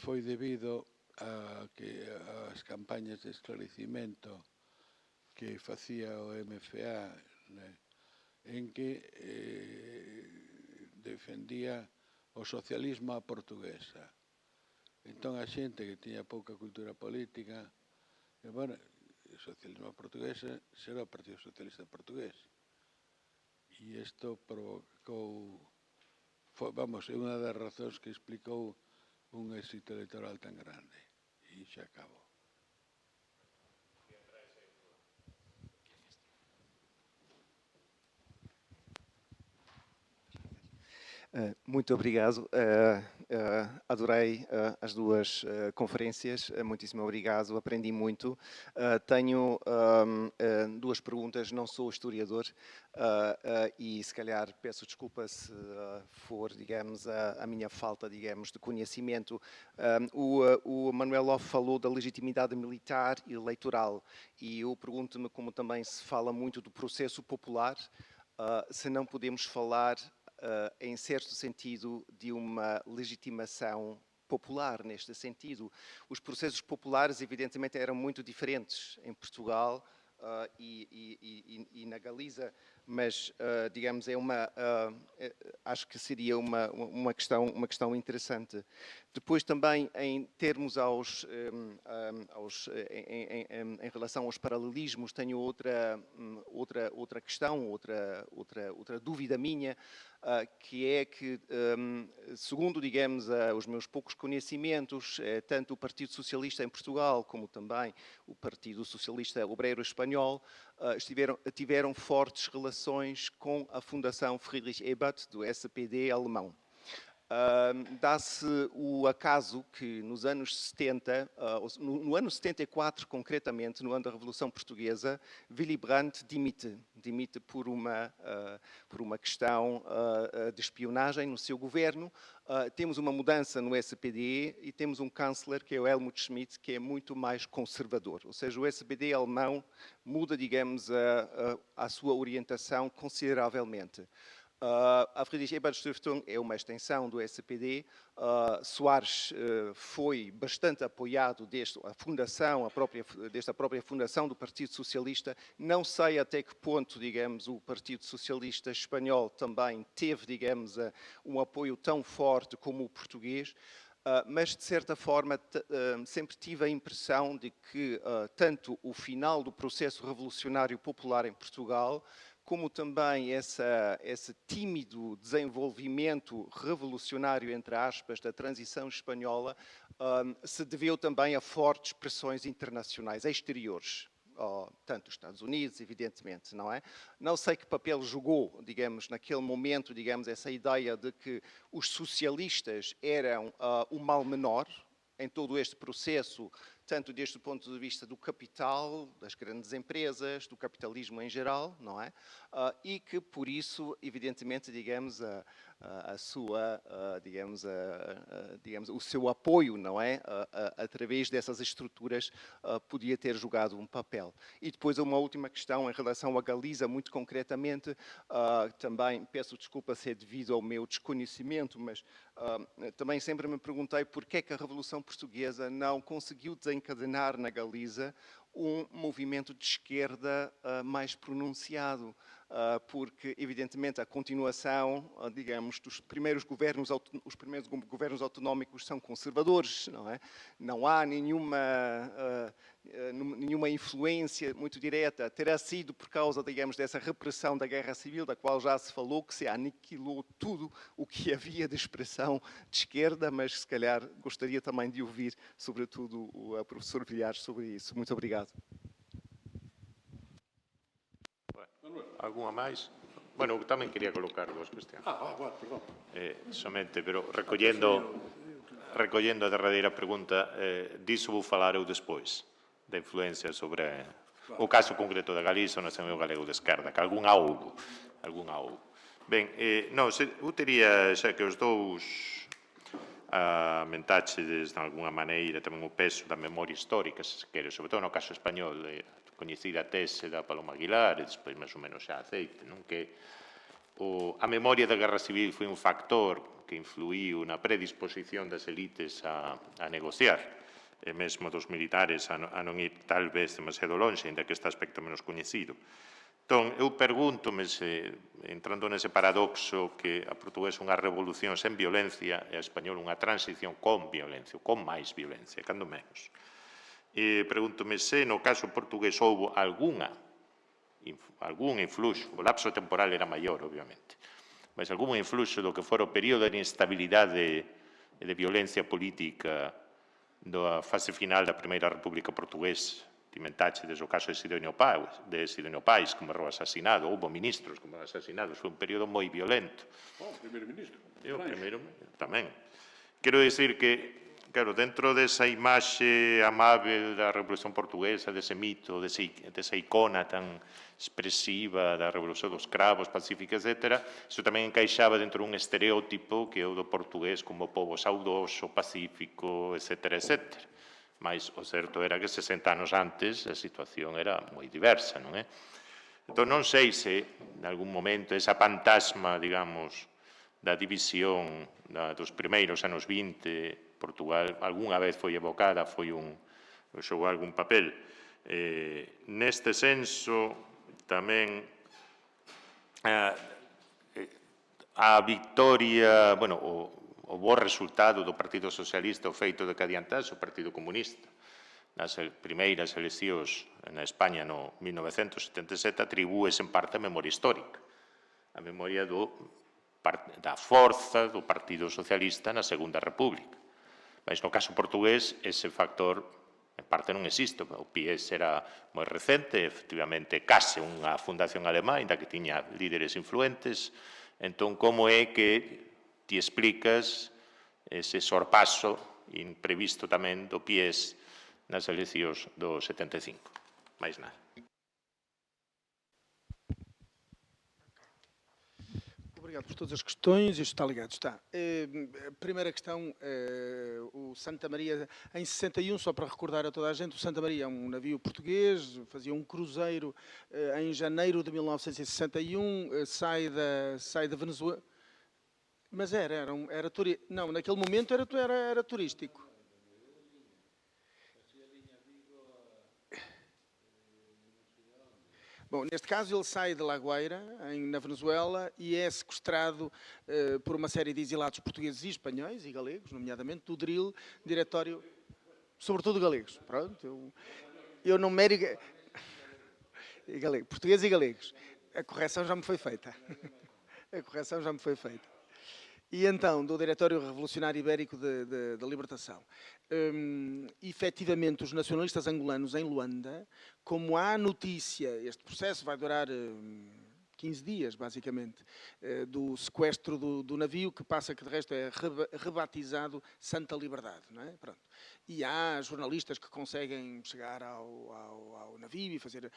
foi debido a que as campañas de esclarecimento que facía o MFA, en que defendía o socialismo á portuguesa. Entón a xente que tiña pouca cultura política, bueno, o socialismo portugués será o Partido Socialista Portugués. E isto provocou, vamos, é unha das razóns que explicou un éxito electoral tan grande. E xa acabo. Muito obrigado. Adorei as duas conferências. Muitíssimo obrigado. Aprendi muito. Tenho duas perguntas. Não sou historiador e, se calhar, peço desculpa se for, digamos, a minha falta, digamos, de conhecimento. O Manuel Loff falou da legitimidade militar e eleitoral e eu pergunto-me, como também se fala muito do processo popular, se não podemos falar em certo sentido, de uma legitimação popular neste sentido. Os processos populares, evidentemente, eram muito diferentes em Portugal e na Galiza, mas, digamos, acho que seria uma questão interessante. Depois também, em termos em relação aos paralelismos, tenho outra questão, outra dúvida minha, que é que, segundo, digamos, os meus poucos conhecimentos, tanto o Partido Socialista em Portugal, como também o Partido Socialista Obreiro Espanhol, tiveram fortes relações com a Fundação Friedrich Ebert, do SPD alemão. Dá-se o acaso que nos anos 70, no ano 74 concretamente, no ano da Revolução Portuguesa, Willy Brandt dimite por uma questão de espionagem no seu governo. Temos uma mudança no SPD e temos um chanceler, que é o Helmut Schmidt, que é muito mais conservador. Ou seja, o SPD alemão muda, digamos, a sua orientação consideravelmente. A Friedrich-Ebert-Stiftung é uma extensão do SPD. Soares foi bastante apoiado desde a própria fundação do Partido Socialista. Não sei até que ponto, digamos, o Partido Socialista espanhol também teve, digamos, um apoio tão forte como o português. Mas, de certa forma, sempre tive a impressão de que tanto o final do processo revolucionário popular em Portugal, como também esse tímido desenvolvimento revolucionário, entre aspas, da transição espanhola, se deveu também a fortes pressões internacionais, exteriores. Tanto os Estados Unidos, evidentemente, não é? Não sei que papel jogou, digamos, naquele momento, digamos, essa ideia de que os socialistas eram o mal menor em todo este processo, tanto desde o ponto de vista do capital, das grandes empresas, do capitalismo em geral, não é? E que, por isso, evidentemente, digamos, o seu apoio, não é? Através dessas estruturas, podia ter jogado um papel. E depois uma última questão em relação à Galiza, muito concretamente, também peço desculpa se é devido ao meu desconhecimento, mas também sempre me perguntei porque é que a Revolução Portuguesa não conseguiu desencadenar na Galiza um movimento de esquerda mais pronunciado, porque, evidentemente, a continuação, digamos, dos primeiros governos, os primeiros governos autonómicos são conservadores, não é? Não há nenhuma influência muito direta. Terá sido por causa, digamos, dessa repressão da Guerra Civil, da qual já se falou, que se aniquilou tudo o que havia de expressão de esquerda, mas se calhar gostaria também de ouvir, sobretudo, o professor Vilhares sobre isso. Muito obrigado. Alguma máis? Bueno, eu tamén quería colocar dúas cuestións. Perdón. Somente, pero recollendo a derradeira pregunta, disso vou falar eu despois, da influencia sobre o caso concreto da Galiza, o nacionalismo galego de esquerda, que algunha houbo. Ben, non, eu teria, xa que os dous mentaxedes, de alguna maneira, tamén o peso da memoria histórica, se quere, sobre todo no caso español, coñecida tese da Paloma Aguilar, e despois máis ou menos xa aceite, non? Que a memoria da Guerra Civil foi un factor que influiu na predisposición das elites a negociar, e mesmo dos militares a non ir tal vez demasiado longe, ainda que este aspecto menos coñecido. Entón, eu pregúntome se, entrando nese paradoxo que a portuguesa unha revolución sen violencia e a española unha transición con violencia, ou con máis violencia, cando menos. E pregúntome se no caso portugués houve algún influxo, o lapso temporal era maior, obviamente, mas algún influxo do que fora o período de inestabilidade e de violencia política da fase final da Primeira República Portuguesa. Timentaxe desde o caso de Sidonio Pais, como errou asasinado, houve ministros como asasinados, foi un período moi violento. O primeiro ministro. O primeiro tamén. Quero dicir que, claro, dentro desa imaxe amável da Revolución Portuguesa, dese mito, desa icona tan expresiva da Revolución dos Cravos, pacífica, etc., iso tamén encaixaba dentro dun estereótipo que é o do portugués como pobo saudoso, pacífico, etc., etc. Mas o certo era que 60 anos antes a situación era moi diversa, non é? Entón, non sei se, en algún momento, esa fantasma, digamos, da división dos primeiros anos 20, Portugal algunha vez foi evocada, xogou algún papel. Neste senso, tamén a victoria, bueno, o bo resultado do Partido Socialista, o feito de que adiantase o Partido Comunista nas primeiras eleccións na España no 1977, atribúese en parte a memoria histórica, a memoria da forza do Partido Socialista na Segunda República. Mas no caso portugués, ese factor en parte non existe. O PIES era moi recente, efectivamente, case unha fundación alemá, ainda que tiña líderes influentes. Entón, como é que ti explicas ese sorpaso imprevisto tamén do PIES nas eleccións do 75. Mais nada. Obrigado por todas as questões. Isto está ligado, está. A primeira questão, o Santa Maria, em 61, só para recordar a toda a gente, o Santa Maria é um navio português, fazia um cruzeiro em janeiro de 1961, sai da Venezuela. Mas era turístico. Não, naquele momento era turístico. Bom, neste caso ele sai de La Guaira, na Venezuela, e é sequestrado por uma série de exilados portugueses e espanhóis, e galegos, nomeadamente, do DRIL, diretório, sobretudo galegos. Pronto, eu não mero... Portugueses e galegos. A correção já me foi feita. A correção já me foi feita. E então, do Diretório Revolucionário Ibérico de Libertação. Efetivamente, os nacionalistas angolanos em Luanda, como há notícia, este processo vai durar 15 dias, basicamente, do sequestro do navio, que de resto é rebatizado Santa Liberdade, não é? Pronto. E há jornalistas que conseguem chegar ao navio e fazer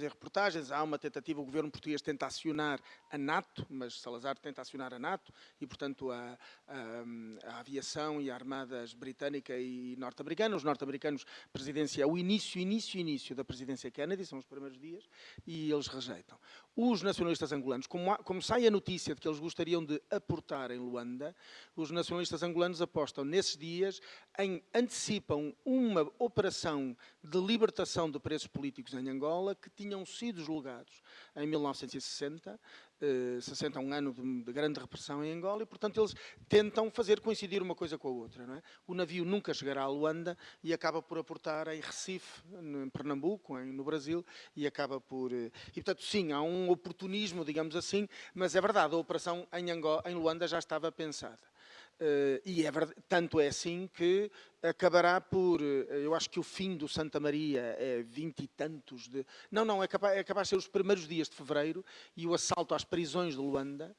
reportagens. Há uma tentativa, o governo português tenta acionar a NATO, mas Salazar tenta acionar a NATO e, portanto, a aviação e a armadas britânica e norte-americana. Os norte-americanos, o início da presidência Kennedy, são os primeiros dias, e eles rejeitam. Os nacionalistas angolanos, como sai a notícia de que eles gostariam de aportar em Luanda, os nacionalistas angolanos apostam nesses dias antecipam uma operação de libertação de presos políticos em Angola que tinham sido julgados em 1960, 60 um ano de grande repressão em Angola, e portanto eles tentam fazer coincidir uma coisa com a outra. Não é? O navio nunca chegará a Luanda e acaba por aportar em Recife, em Pernambuco, no Brasil, e acaba por... E portanto sim, há um oportunismo, digamos assim, mas é verdade, a operação em Luanda já estava pensada. E é verdade, tanto é assim que acabará por, eu acho que o fim do Santa Maria é 20 e tantos de... Não, é capaz de ser os primeiros dias de fevereiro, e o assalto às prisões de Luanda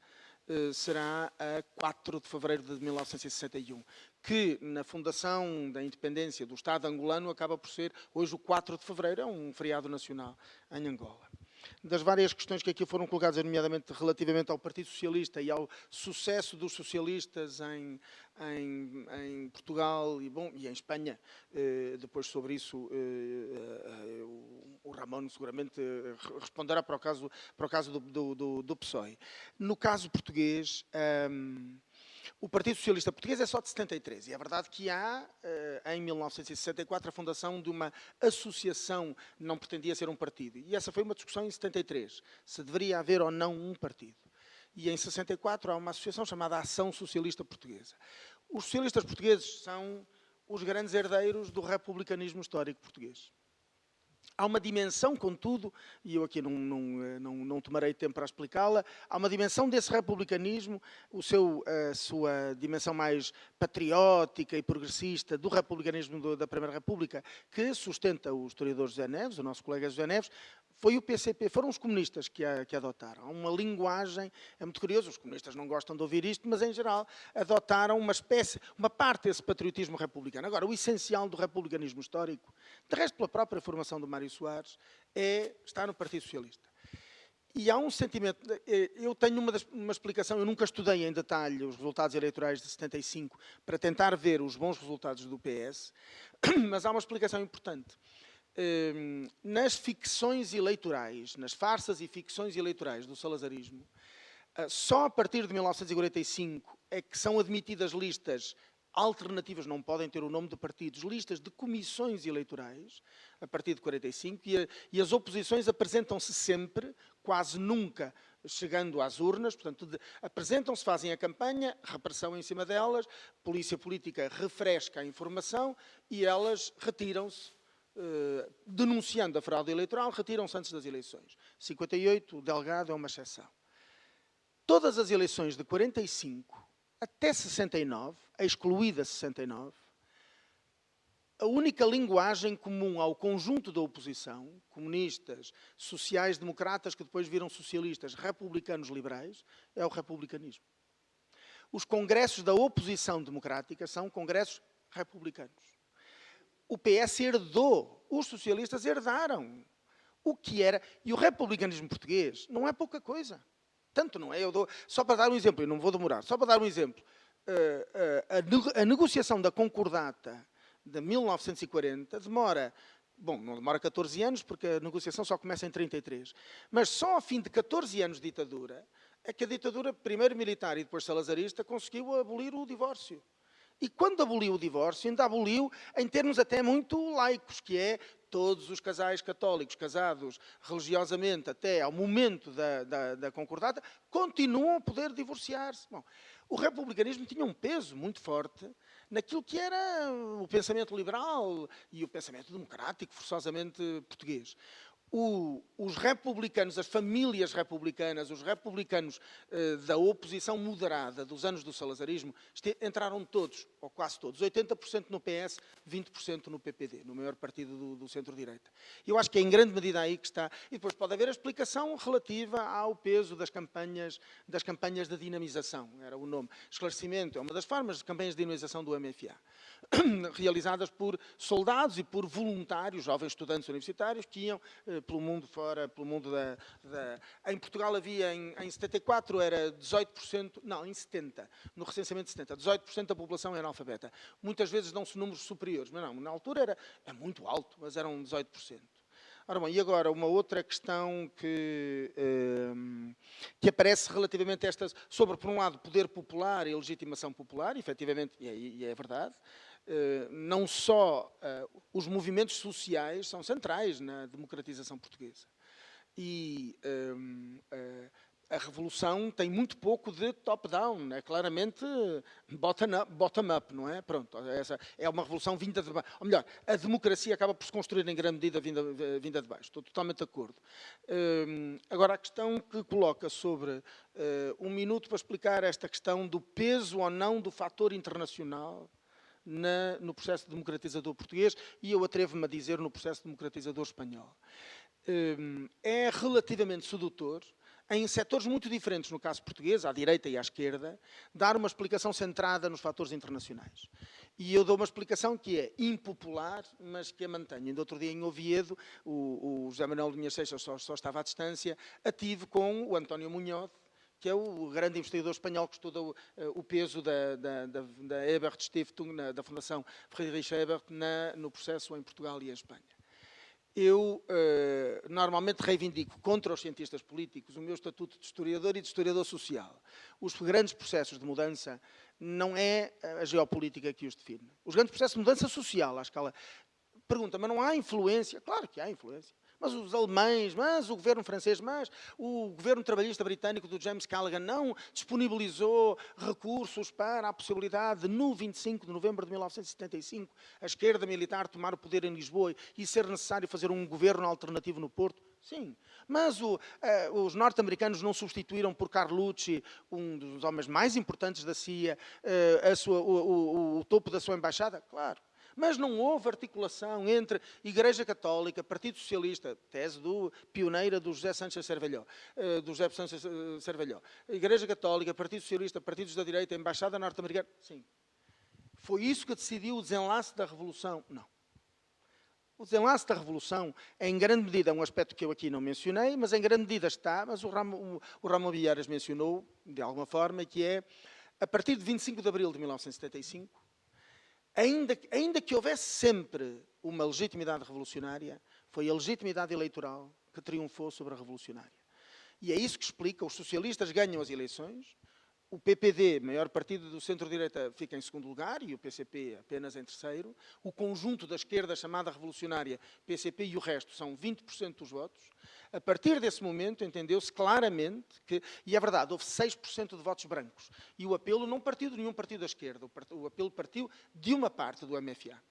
será a 4 de fevereiro de 1961, que na fundação da independência do Estado angolano acaba por ser hoje o 4 de fevereiro, é um feriado nacional em Angola. Das várias questões que aqui foram colocadas, nomeadamente relativamente ao Partido Socialista e ao sucesso dos socialistas em Portugal e em Espanha, depois sobre isso o Ramon seguramente responderá para o caso do PSOE. No caso português, o Partido Socialista Português é só de 73, e é verdade que há, em 1964, a fundação de uma associação, não pretendia ser um partido, e essa foi uma discussão em 73, se deveria haver ou não um partido. E em 64 há uma associação chamada Ação Socialista Portuguesa. Os socialistas portugueses são os grandes herdeiros do republicanismo histórico português. Há uma dimensão, contudo, e eu aqui não tomarei tempo para explicá-la, há uma dimensão desse republicanismo, a sua dimensão mais patriótica e progressista do republicanismo da Primeira República, que sustenta o historiador José Neves, o nosso colega José Neves, foi o PCP, foram os comunistas que adotaram. Há uma linguagem, é muito curioso, os comunistas não gostam de ouvir isto, mas em geral adotaram uma parte desse patriotismo republicano. Agora, o essencial do republicanismo histórico, de resto pela própria formação do Mário Soares, está no Partido Socialista. E há um sentimento, eu tenho uma explicação, eu nunca estudei em detalhe os resultados eleitorais de 75 para tentar ver os bons resultados do PS, mas há uma explicação importante. Nas ficções eleitorais, nas farsas e ficções eleitorais do salazarismo, só a partir de 1945 é que são admitidas listas alternativas, não podem ter o nome de partidos, listas de comissões eleitorais, a partir de 45, e as oposições apresentam-se sempre, quase nunca chegando às urnas, portanto, apresentam-se, fazem a campanha, repressão em cima delas, polícia política refresca a informação e elas retiram-se, denunciando a fraude eleitoral, retiram-se antes das eleições. 58, o Delgado é uma exceção. Todas as eleições de 45 até 69, excluída 69, a única linguagem comum ao conjunto da oposição, comunistas, sociais-democratas, que depois viram socialistas, republicanos liberais, é o republicanismo. Os congressos da oposição democrática são congressos republicanos. O PS herdou, os socialistas herdaram o que era. E o republicanismo português não é pouca coisa. Tanto não é. Só para dar um exemplo, eu não vou demorar, só para dar um exemplo. A negociação da concordata de 1940 demora, bom, não demora 14 anos, porque a negociação só começa em 33, mas só ao fim de 14 anos de ditadura é que a ditadura, primeiro militar e depois salazarista, conseguiu abolir o divórcio. E quando aboliu o divórcio, ainda aboliu em termos até muito laicos, que é todos os casais católicos casados religiosamente até ao momento da concordata continuam a poder divorciar-se. Bom, o republicanismo tinha um peso muito forte naquilo que era o pensamento liberal e o pensamento democrático, forçosamente português. Os republicanos, as famílias republicanas, os republicanos da oposição moderada dos anos do salazarismo, entraram todos, ou quase todos, 80% no PS, 20% no PPD, no maior partido do centro-direita. Eu acho que é em grande medida aí que está. E depois pode haver a explicação relativa ao peso das campanhas de dinamização, era o nome. Esclarecimento é uma das formas de campanhas de dinamização do MFA, realizadas por soldados e por voluntários, jovens estudantes universitários, que iam pelo mundo fora, pelo mundo Em Portugal havia, em 74, era 18%, não, em 70, no recenseamento de 70, 18% da população era analfabeta. Muitas vezes dão-se números superiores, mas não, na altura é muito alto, mas eram 18%. Ora bom, e agora uma outra questão que aparece relativamente a estas, sobre, por um lado, poder popular e legitimação popular, efetivamente, e é verdade. Não só os movimentos sociais são centrais na democratização portuguesa. E a revolução tem muito pouco de top-down, é claramente bottom-up, não é? Pronto, essa é uma revolução vinda de baixo. Ou melhor, a democracia acaba por se construir em grande medida vinda de baixo. Estou totalmente de acordo. Agora, a questão que coloca sobre um minuto para explicar esta questão do peso ou não do fator internacional no processo democratizador português, e eu atrevo-me a dizer no processo democratizador espanhol. É relativamente sedutor, em setores muito diferentes, no caso português, à direita e à esquerda, dar uma explicação centrada nos fatores internacionais. E eu dou uma explicação que é impopular, mas que a mantenho. Ainda outro dia em Oviedo, o José Manuel Linhas Seixas só estava à distância, tive com o António Munhoz, que é o grande investigador espanhol que estuda o peso da Ebert Stiftung, da Fundação Friedrich Ebert, no processo em Portugal e em Espanha. Eu normalmente reivindico contra os cientistas políticos o meu estatuto de historiador e de historiador social. Os grandes processos de mudança não é a geopolítica que os define. Os grandes processos de mudança social, à escala... Pergunta, mas não há influência? Claro que há influência. Mas os alemães, mas o governo francês, mas o governo trabalhista britânico do James Callaghan não disponibilizou recursos para a possibilidade de, no 25 de novembro de 1975, a esquerda militar tomar o poder em Lisboa e ser necessário fazer um governo alternativo no Porto? Sim, mas os norte-americanos não substituíram por Carlucci, um dos homens mais importantes da CIA, o topo da sua embaixada? Claro. Mas não houve articulação entre Igreja Católica, Partido Socialista, tese pioneira do José Sánchez Cervelló, Igreja Católica, Partido Socialista, partidos da direita, Embaixada norte-americana. Sim. Foi isso que decidiu o desenlace da Revolução? Não. O desenlace da Revolução, em grande medida, é um aspecto que eu aqui não mencionei, mas em grande medida está, mas o Ramon Villares mencionou, de alguma forma, que é, a partir de 25 de abril de 1975, ainda que houvesse sempre uma legitimidade revolucionária, foi a legitimidade eleitoral que triunfou sobre a revolucionária. E é isso que explica, os socialistas ganham as eleições, o PPD, maior partido do centro-direita, fica em segundo lugar e o PCP apenas em terceiro. O conjunto da esquerda chamada revolucionária, PCP e o resto, são 20% dos votos. A partir desse momento, entendeu-se claramente que, e é verdade, houve 6% de votos brancos. E o apelo não partiu de nenhum partido da esquerda, o apelo partiu de uma parte do MFA.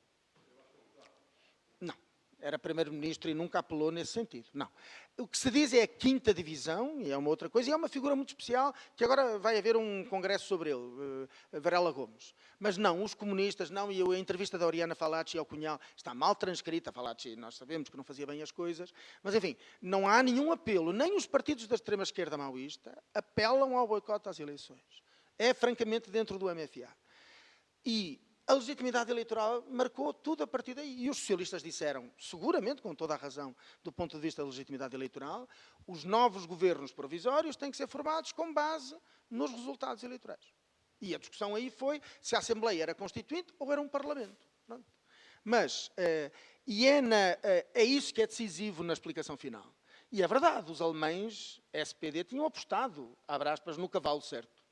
Não. Era primeiro-ministro e nunca apelou nesse sentido. Não. O que se diz é a quinta divisão, e é uma outra coisa, e é uma figura muito especial, que agora vai haver um congresso sobre ele, Varela Gomes. Mas não, os comunistas, não, e a entrevista da Oriana Fallaci ao Cunhal está mal transcrita, Fallaci, nós sabemos que não fazia bem as coisas, mas enfim, não há nenhum apelo, nem os partidos da extrema-esquerda maoísta apelam ao boicote às eleições. É francamente dentro do MFA. E a legitimidade eleitoral marcou tudo a partir daí. E os socialistas disseram, seguramente com toda a razão, do ponto de vista da legitimidade eleitoral, os novos governos provisórios têm que ser formados com base nos resultados eleitorais. E a discussão aí foi se a Assembleia era constituinte ou era um Parlamento. Pronto. Mas, é isso que é decisivo na explicação final. E é verdade, os alemães, SPD, tinham apostado, abre aspas, no cavalo certo.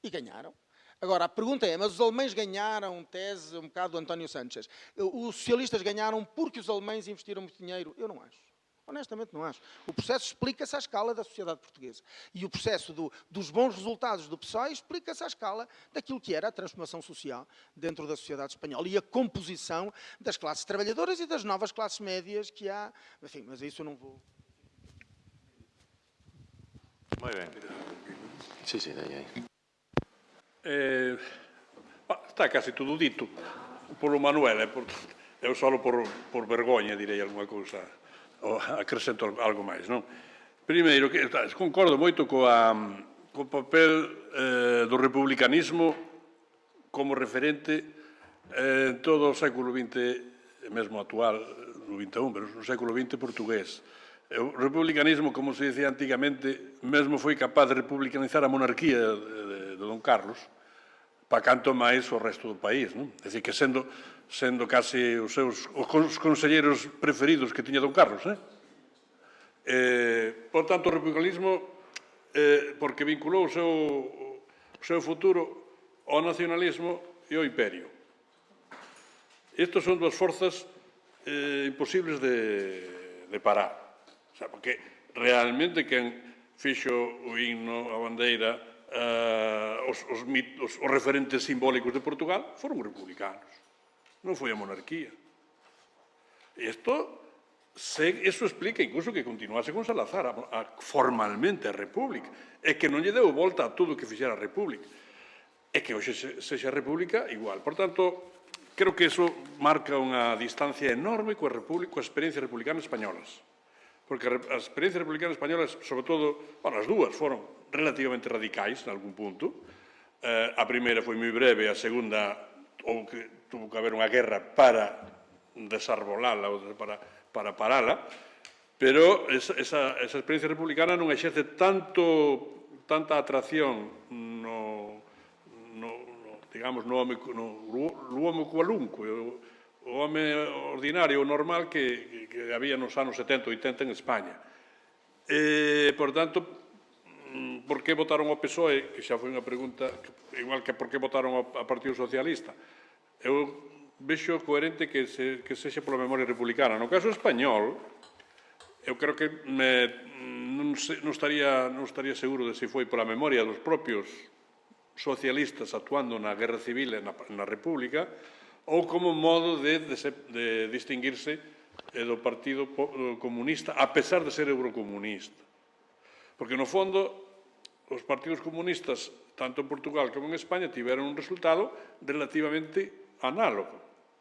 E ganharam. Agora, a pergunta é, mas os alemães ganharam, tese um bocado do António Sanchez, os socialistas ganharam porque os alemães investiram muito dinheiro? Eu não acho. Honestamente não acho. O processo explica-se à escala da sociedade portuguesa. E o processo dos bons resultados do PSOE explica-se à escala daquilo que era a transformação social dentro da sociedade espanhola e a composição das classes trabalhadoras e das novas classes médias que há. Enfim, mas a isso eu não vou... Moi ben. Sí, sí, daí. Está casi tudo dito polo Manuel, eu só por vergoña direi alguma cousa, ou acrescento algo máis, non? Primeiro, concordo moito co papel do republicanismo como referente en todo o século XX, mesmo actual, no XXI, pero no século XX portugués. O republicanismo, como se dicía antigamente, mesmo foi capaz de republicanizar a monarquía de Don Carlos, para canto máis o resto do país, non? É dicir, que sendo case os conselleiros preferidos que tiña Don Carlos, por tanto, o republicanismo, porque vinculou o seu futuro ao nacionalismo e ao imperio. Estes son dúas forzas imposibles de parar. Porque realmente quen fixo o himno, a bandeira, os referentes simbólicos de Portugal foron os republicanos. Non foi a monarquía. Iso explica incluso que continuase con Salazar formalmente a República e que non lle deu volta a todo o que fixera a República. E que hoxe sexa a República igual. Por tanto, creo que iso marca unha distancia enorme coa experiencia republicana españolas. Porque as experiencias republicanas españolas, sobre todo, as dúas foron relativamente radicais, en algún punto. A primeira foi moi breve, a segunda tuvo que haber unha guerra para desarbolala ou para parala, pero esa experiencia republicana non exerce tanta atracción no home cualunco, o home ordinario, o normal que había nos anos 70 e 80 en España. Por tanto, por que votaron ao PSOE? Que xa foi unha pregunta, igual que por que votaron ao Partido Socialista. Eu vexo coherente que sexa pola memoria republicana. No caso español, eu creo que non estaría seguro de se foi pola memoria dos propios socialistas actuando na Guerra Civil e na República, ou como modo de distinguirse do Partido Comunista, a pesar de ser eurocomunista. Porque, no fondo, os partidos comunistas, tanto en Portugal como en España, tiveron un resultado relativamente análogo,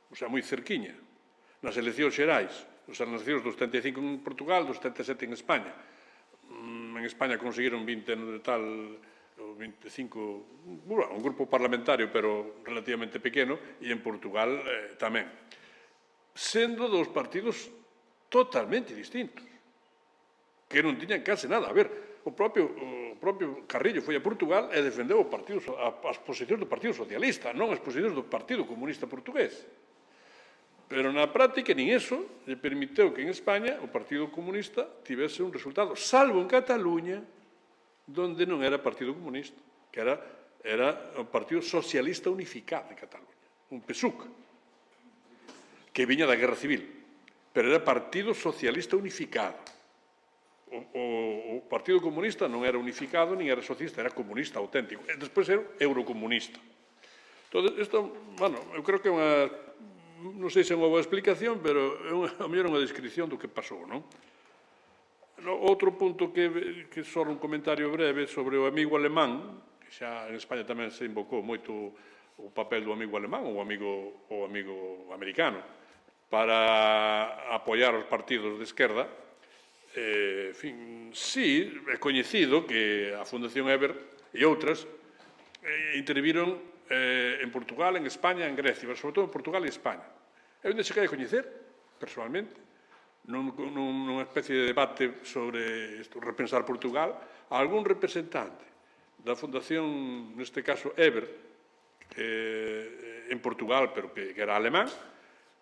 o sea, moi cerquiña, nas eleccións xerais, nas eleccións do 75 en Portugal, do 77 en España. En España conseguiron 20 tal... 25, un grupo parlamentario, pero relativamente pequeno, e en Portugal tamén. Sendo dos partidos totalmente distintos, que non tiñan case nada. A ver, o propio Carrillo foi a Portugal e defendeu as posicións do Partido Socialista, non as posicións do Partido Comunista Portugués. Pero na práctica, nin eso lle permitiu que en España o Partido Comunista tivese un resultado, salvo en Cataluña, donde non era Partido Comunista, que era o Partido Socialista Unificado de Cataluña, un PSUC, que viña da Guerra Civil, pero era Partido Socialista Unificado. O Partido Comunista non era unificado, nin era socialista, era comunista auténtico. E despois era eurocomunista. Entón, eu creo que é unha... Non sei se é unha boa explicación, pero a mellor é unha descripción do que pasou, non? Outro punto que só un comentario breve sobre o amigo alemán, que xa en España tamén se invocou moito o papel do amigo alemán ou o amigo americano para apoiar os partidos de esquerda. En fin, sí, é coñecido que a Fundación Eber e outras interviron en Portugal, en España, en Grecia, pero sobre todo en Portugal e España. Eu onde cheguei a coñecer, personalmente, nunha especie de debate sobre repensar Portugal, a algún representante da Fundación, neste caso Eber, en Portugal, pero que era alemán,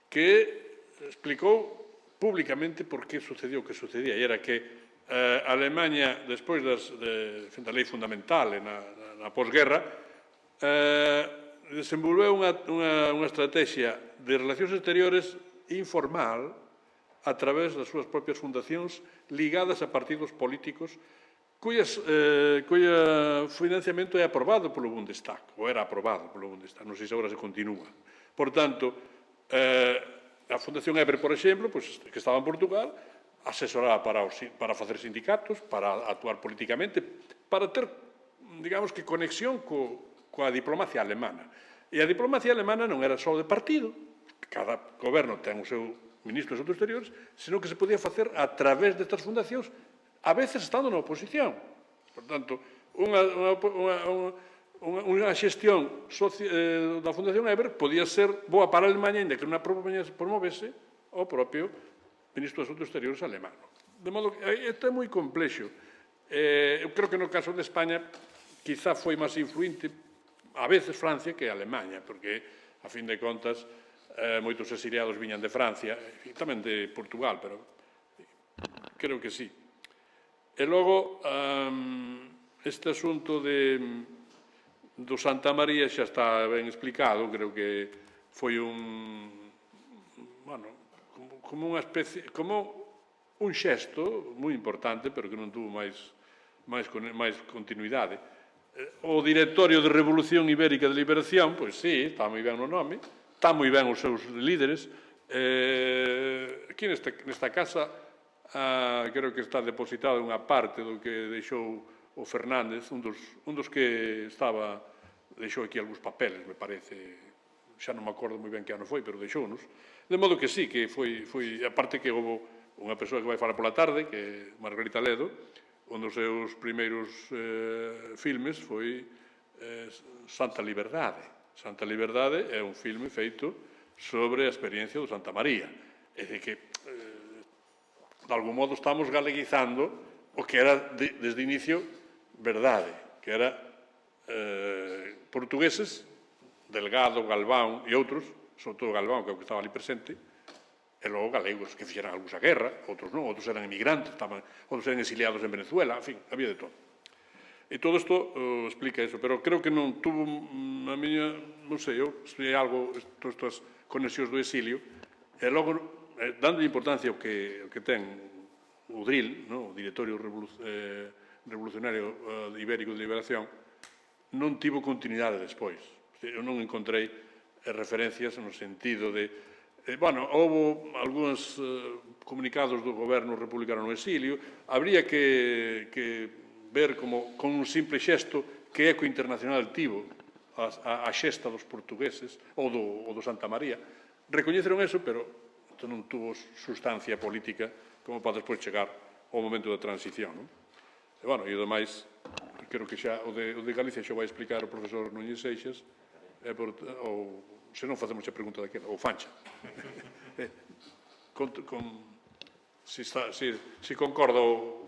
que explicou públicamente por que sucedía o que sucedía, e era que a Alemanha, despois da lei fundamental e na posguerra, desenvolveu unha estrategia de relacións exteriores informal a través das súas propias fundacións ligadas a partidos políticos cuyo financiamento é aprobado polo Bundestag, ou era aprobado polo Bundestag, non sei se agora se continúa. Por tanto, a Fundación Eber, por exemplo, que estaba en Portugal, asesoraba para facer sindicatos, para actuar políticamente, para ter, digamos que, conexión coa diplomacia alemana. E a diplomacia alemana non era só de partido, cada goberno ten o seu ministro de Asuntos Exteriores, senón que se podía facer a través destas fundacións, a veces estando na oposición. Por tanto, unha xestión da Fundación Eber podía ser boa para a Alemanha, ainda que non a promovese o propio ministro de Asuntos Exteriores alemán. De modo que isto é moi complexo. Eu creo que no caso de España quizá foi máis influinte a veces Francia que a Alemanha, porque, a fin de contas, moitos exiliados viñan de Francia, e tamén de Portugal, pero creo que sí. E logo, este asunto do Santa María xa está ben explicado, creo que foi como unha especie, como un xesto moi importante, pero que non tuvo máis continuidade. O Directorio de Revolución Ibérica de Liberación, pois sí, está moi ben no nome, está moi ben os seus líderes. Aquí nesta casa, creo que está depositado unha parte do que deixou o Fernández, un dos que deixou aquí algúns papeles, me parece, xa non me acordo moi ben que ano foi, pero deixounos. De modo que sí, que foi, aparte que houve unha persoa que vai falar pola tarde, que é Margarita Ledo, un dos seus primeiros filmes foi Santa Liberdade. Santa Liberdade é un filme feito sobre a experiencia do Santa María. É dicir que, de algún modo, estamos galeguizando o que era, desde o inicio, verdade, que era portugueses, Delgado, Galván e outros, sobre todo Galván, que é o que estaba ali presente, e logo galegos que fixeran algúns a guerra, outros non, outros eran emigrantes, outros eran exiliados en Venezuela, en fin, había de todo. E todo isto explica eso, pero creo que non tuvo a miña, non sei, eu estudei algo, todas estas conexións do exilio, e logo, dando importancia ao que ten o DRIL, o Directorio Revolucionario Ibérico de Liberación, non tivo continuidade despois. Eu non encontrei referencias no sentido de houve algúns comunicados do goberno republicano no exilio, habría que ver como con un simple xesto que eco internacional tivo a xesta dos portugueses ou do Santa María. Recoñeceron eso, pero non tuvo sustancia política como para despois chegar ao momento da transición. E o demais, creo que xa o de Galicia xa vai explicar o profesor Núñez Seixas, ou se non facemos a pregunta daquela, ou Fancha. Se concorda o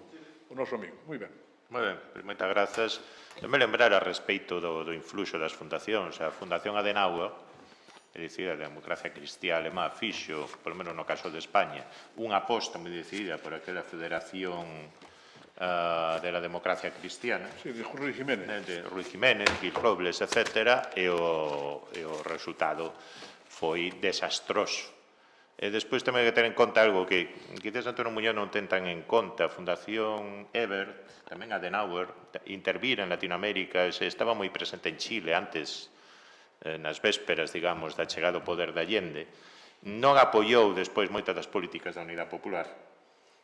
noso amigo. Moi ben. Moi ben, moitas grazas. Também lembrar a respeito do influxo das fundacións. A Fundación Adenauer, é dicir, a democracia cristiá alemá, fixo, polo menos no caso de España, unha aposta moi decidida por aquela federación de la democracia cristiana. Sí, de Ruiz Jiménez. De Ruiz Jiménez, Gil Robles, etc. E o resultado foi desastroso. E despois tamén hai que ter en conta algo que quizás Antonio Muñoz non ten tan en conta. A Fundación Eber, tamén Adenauer, intervir en Latinoamérica, estaba moi presente en Chile antes, nas vésperas, digamos, da chegada ao poder de Allende. Non apoiou despois moitas das políticas da Unidade Popular.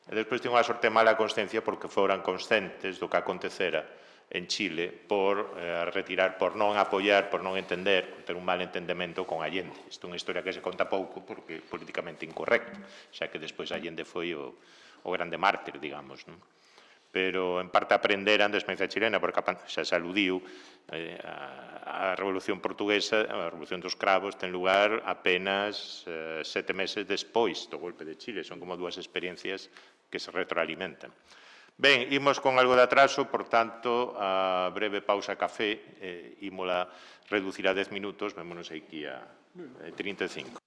E despois tiña unha sorte mala consciencia porque foran conscientes do que acontecera en Chile por retirar, por non apoiar, por non entender, por ter un mal entendemento con Allende. Isto é unha historia que se conta pouco porque é políticamente incorrecto, xa que despois Allende foi o grande mártir, digamos. Non? pero en parte aprenderan da experiencia chilena, porque xa se aludiu, a Revolución Portuguesa, a Revolución dos Cravos, ten lugar apenas 7 meses despois do golpe de Chile. Son como dúas experiencias que se retroalimentan. Ben, imos con algo de atraso, por tanto, a breve pausa café, ímola reducir a 10 minutos, vémonos aquí a 35.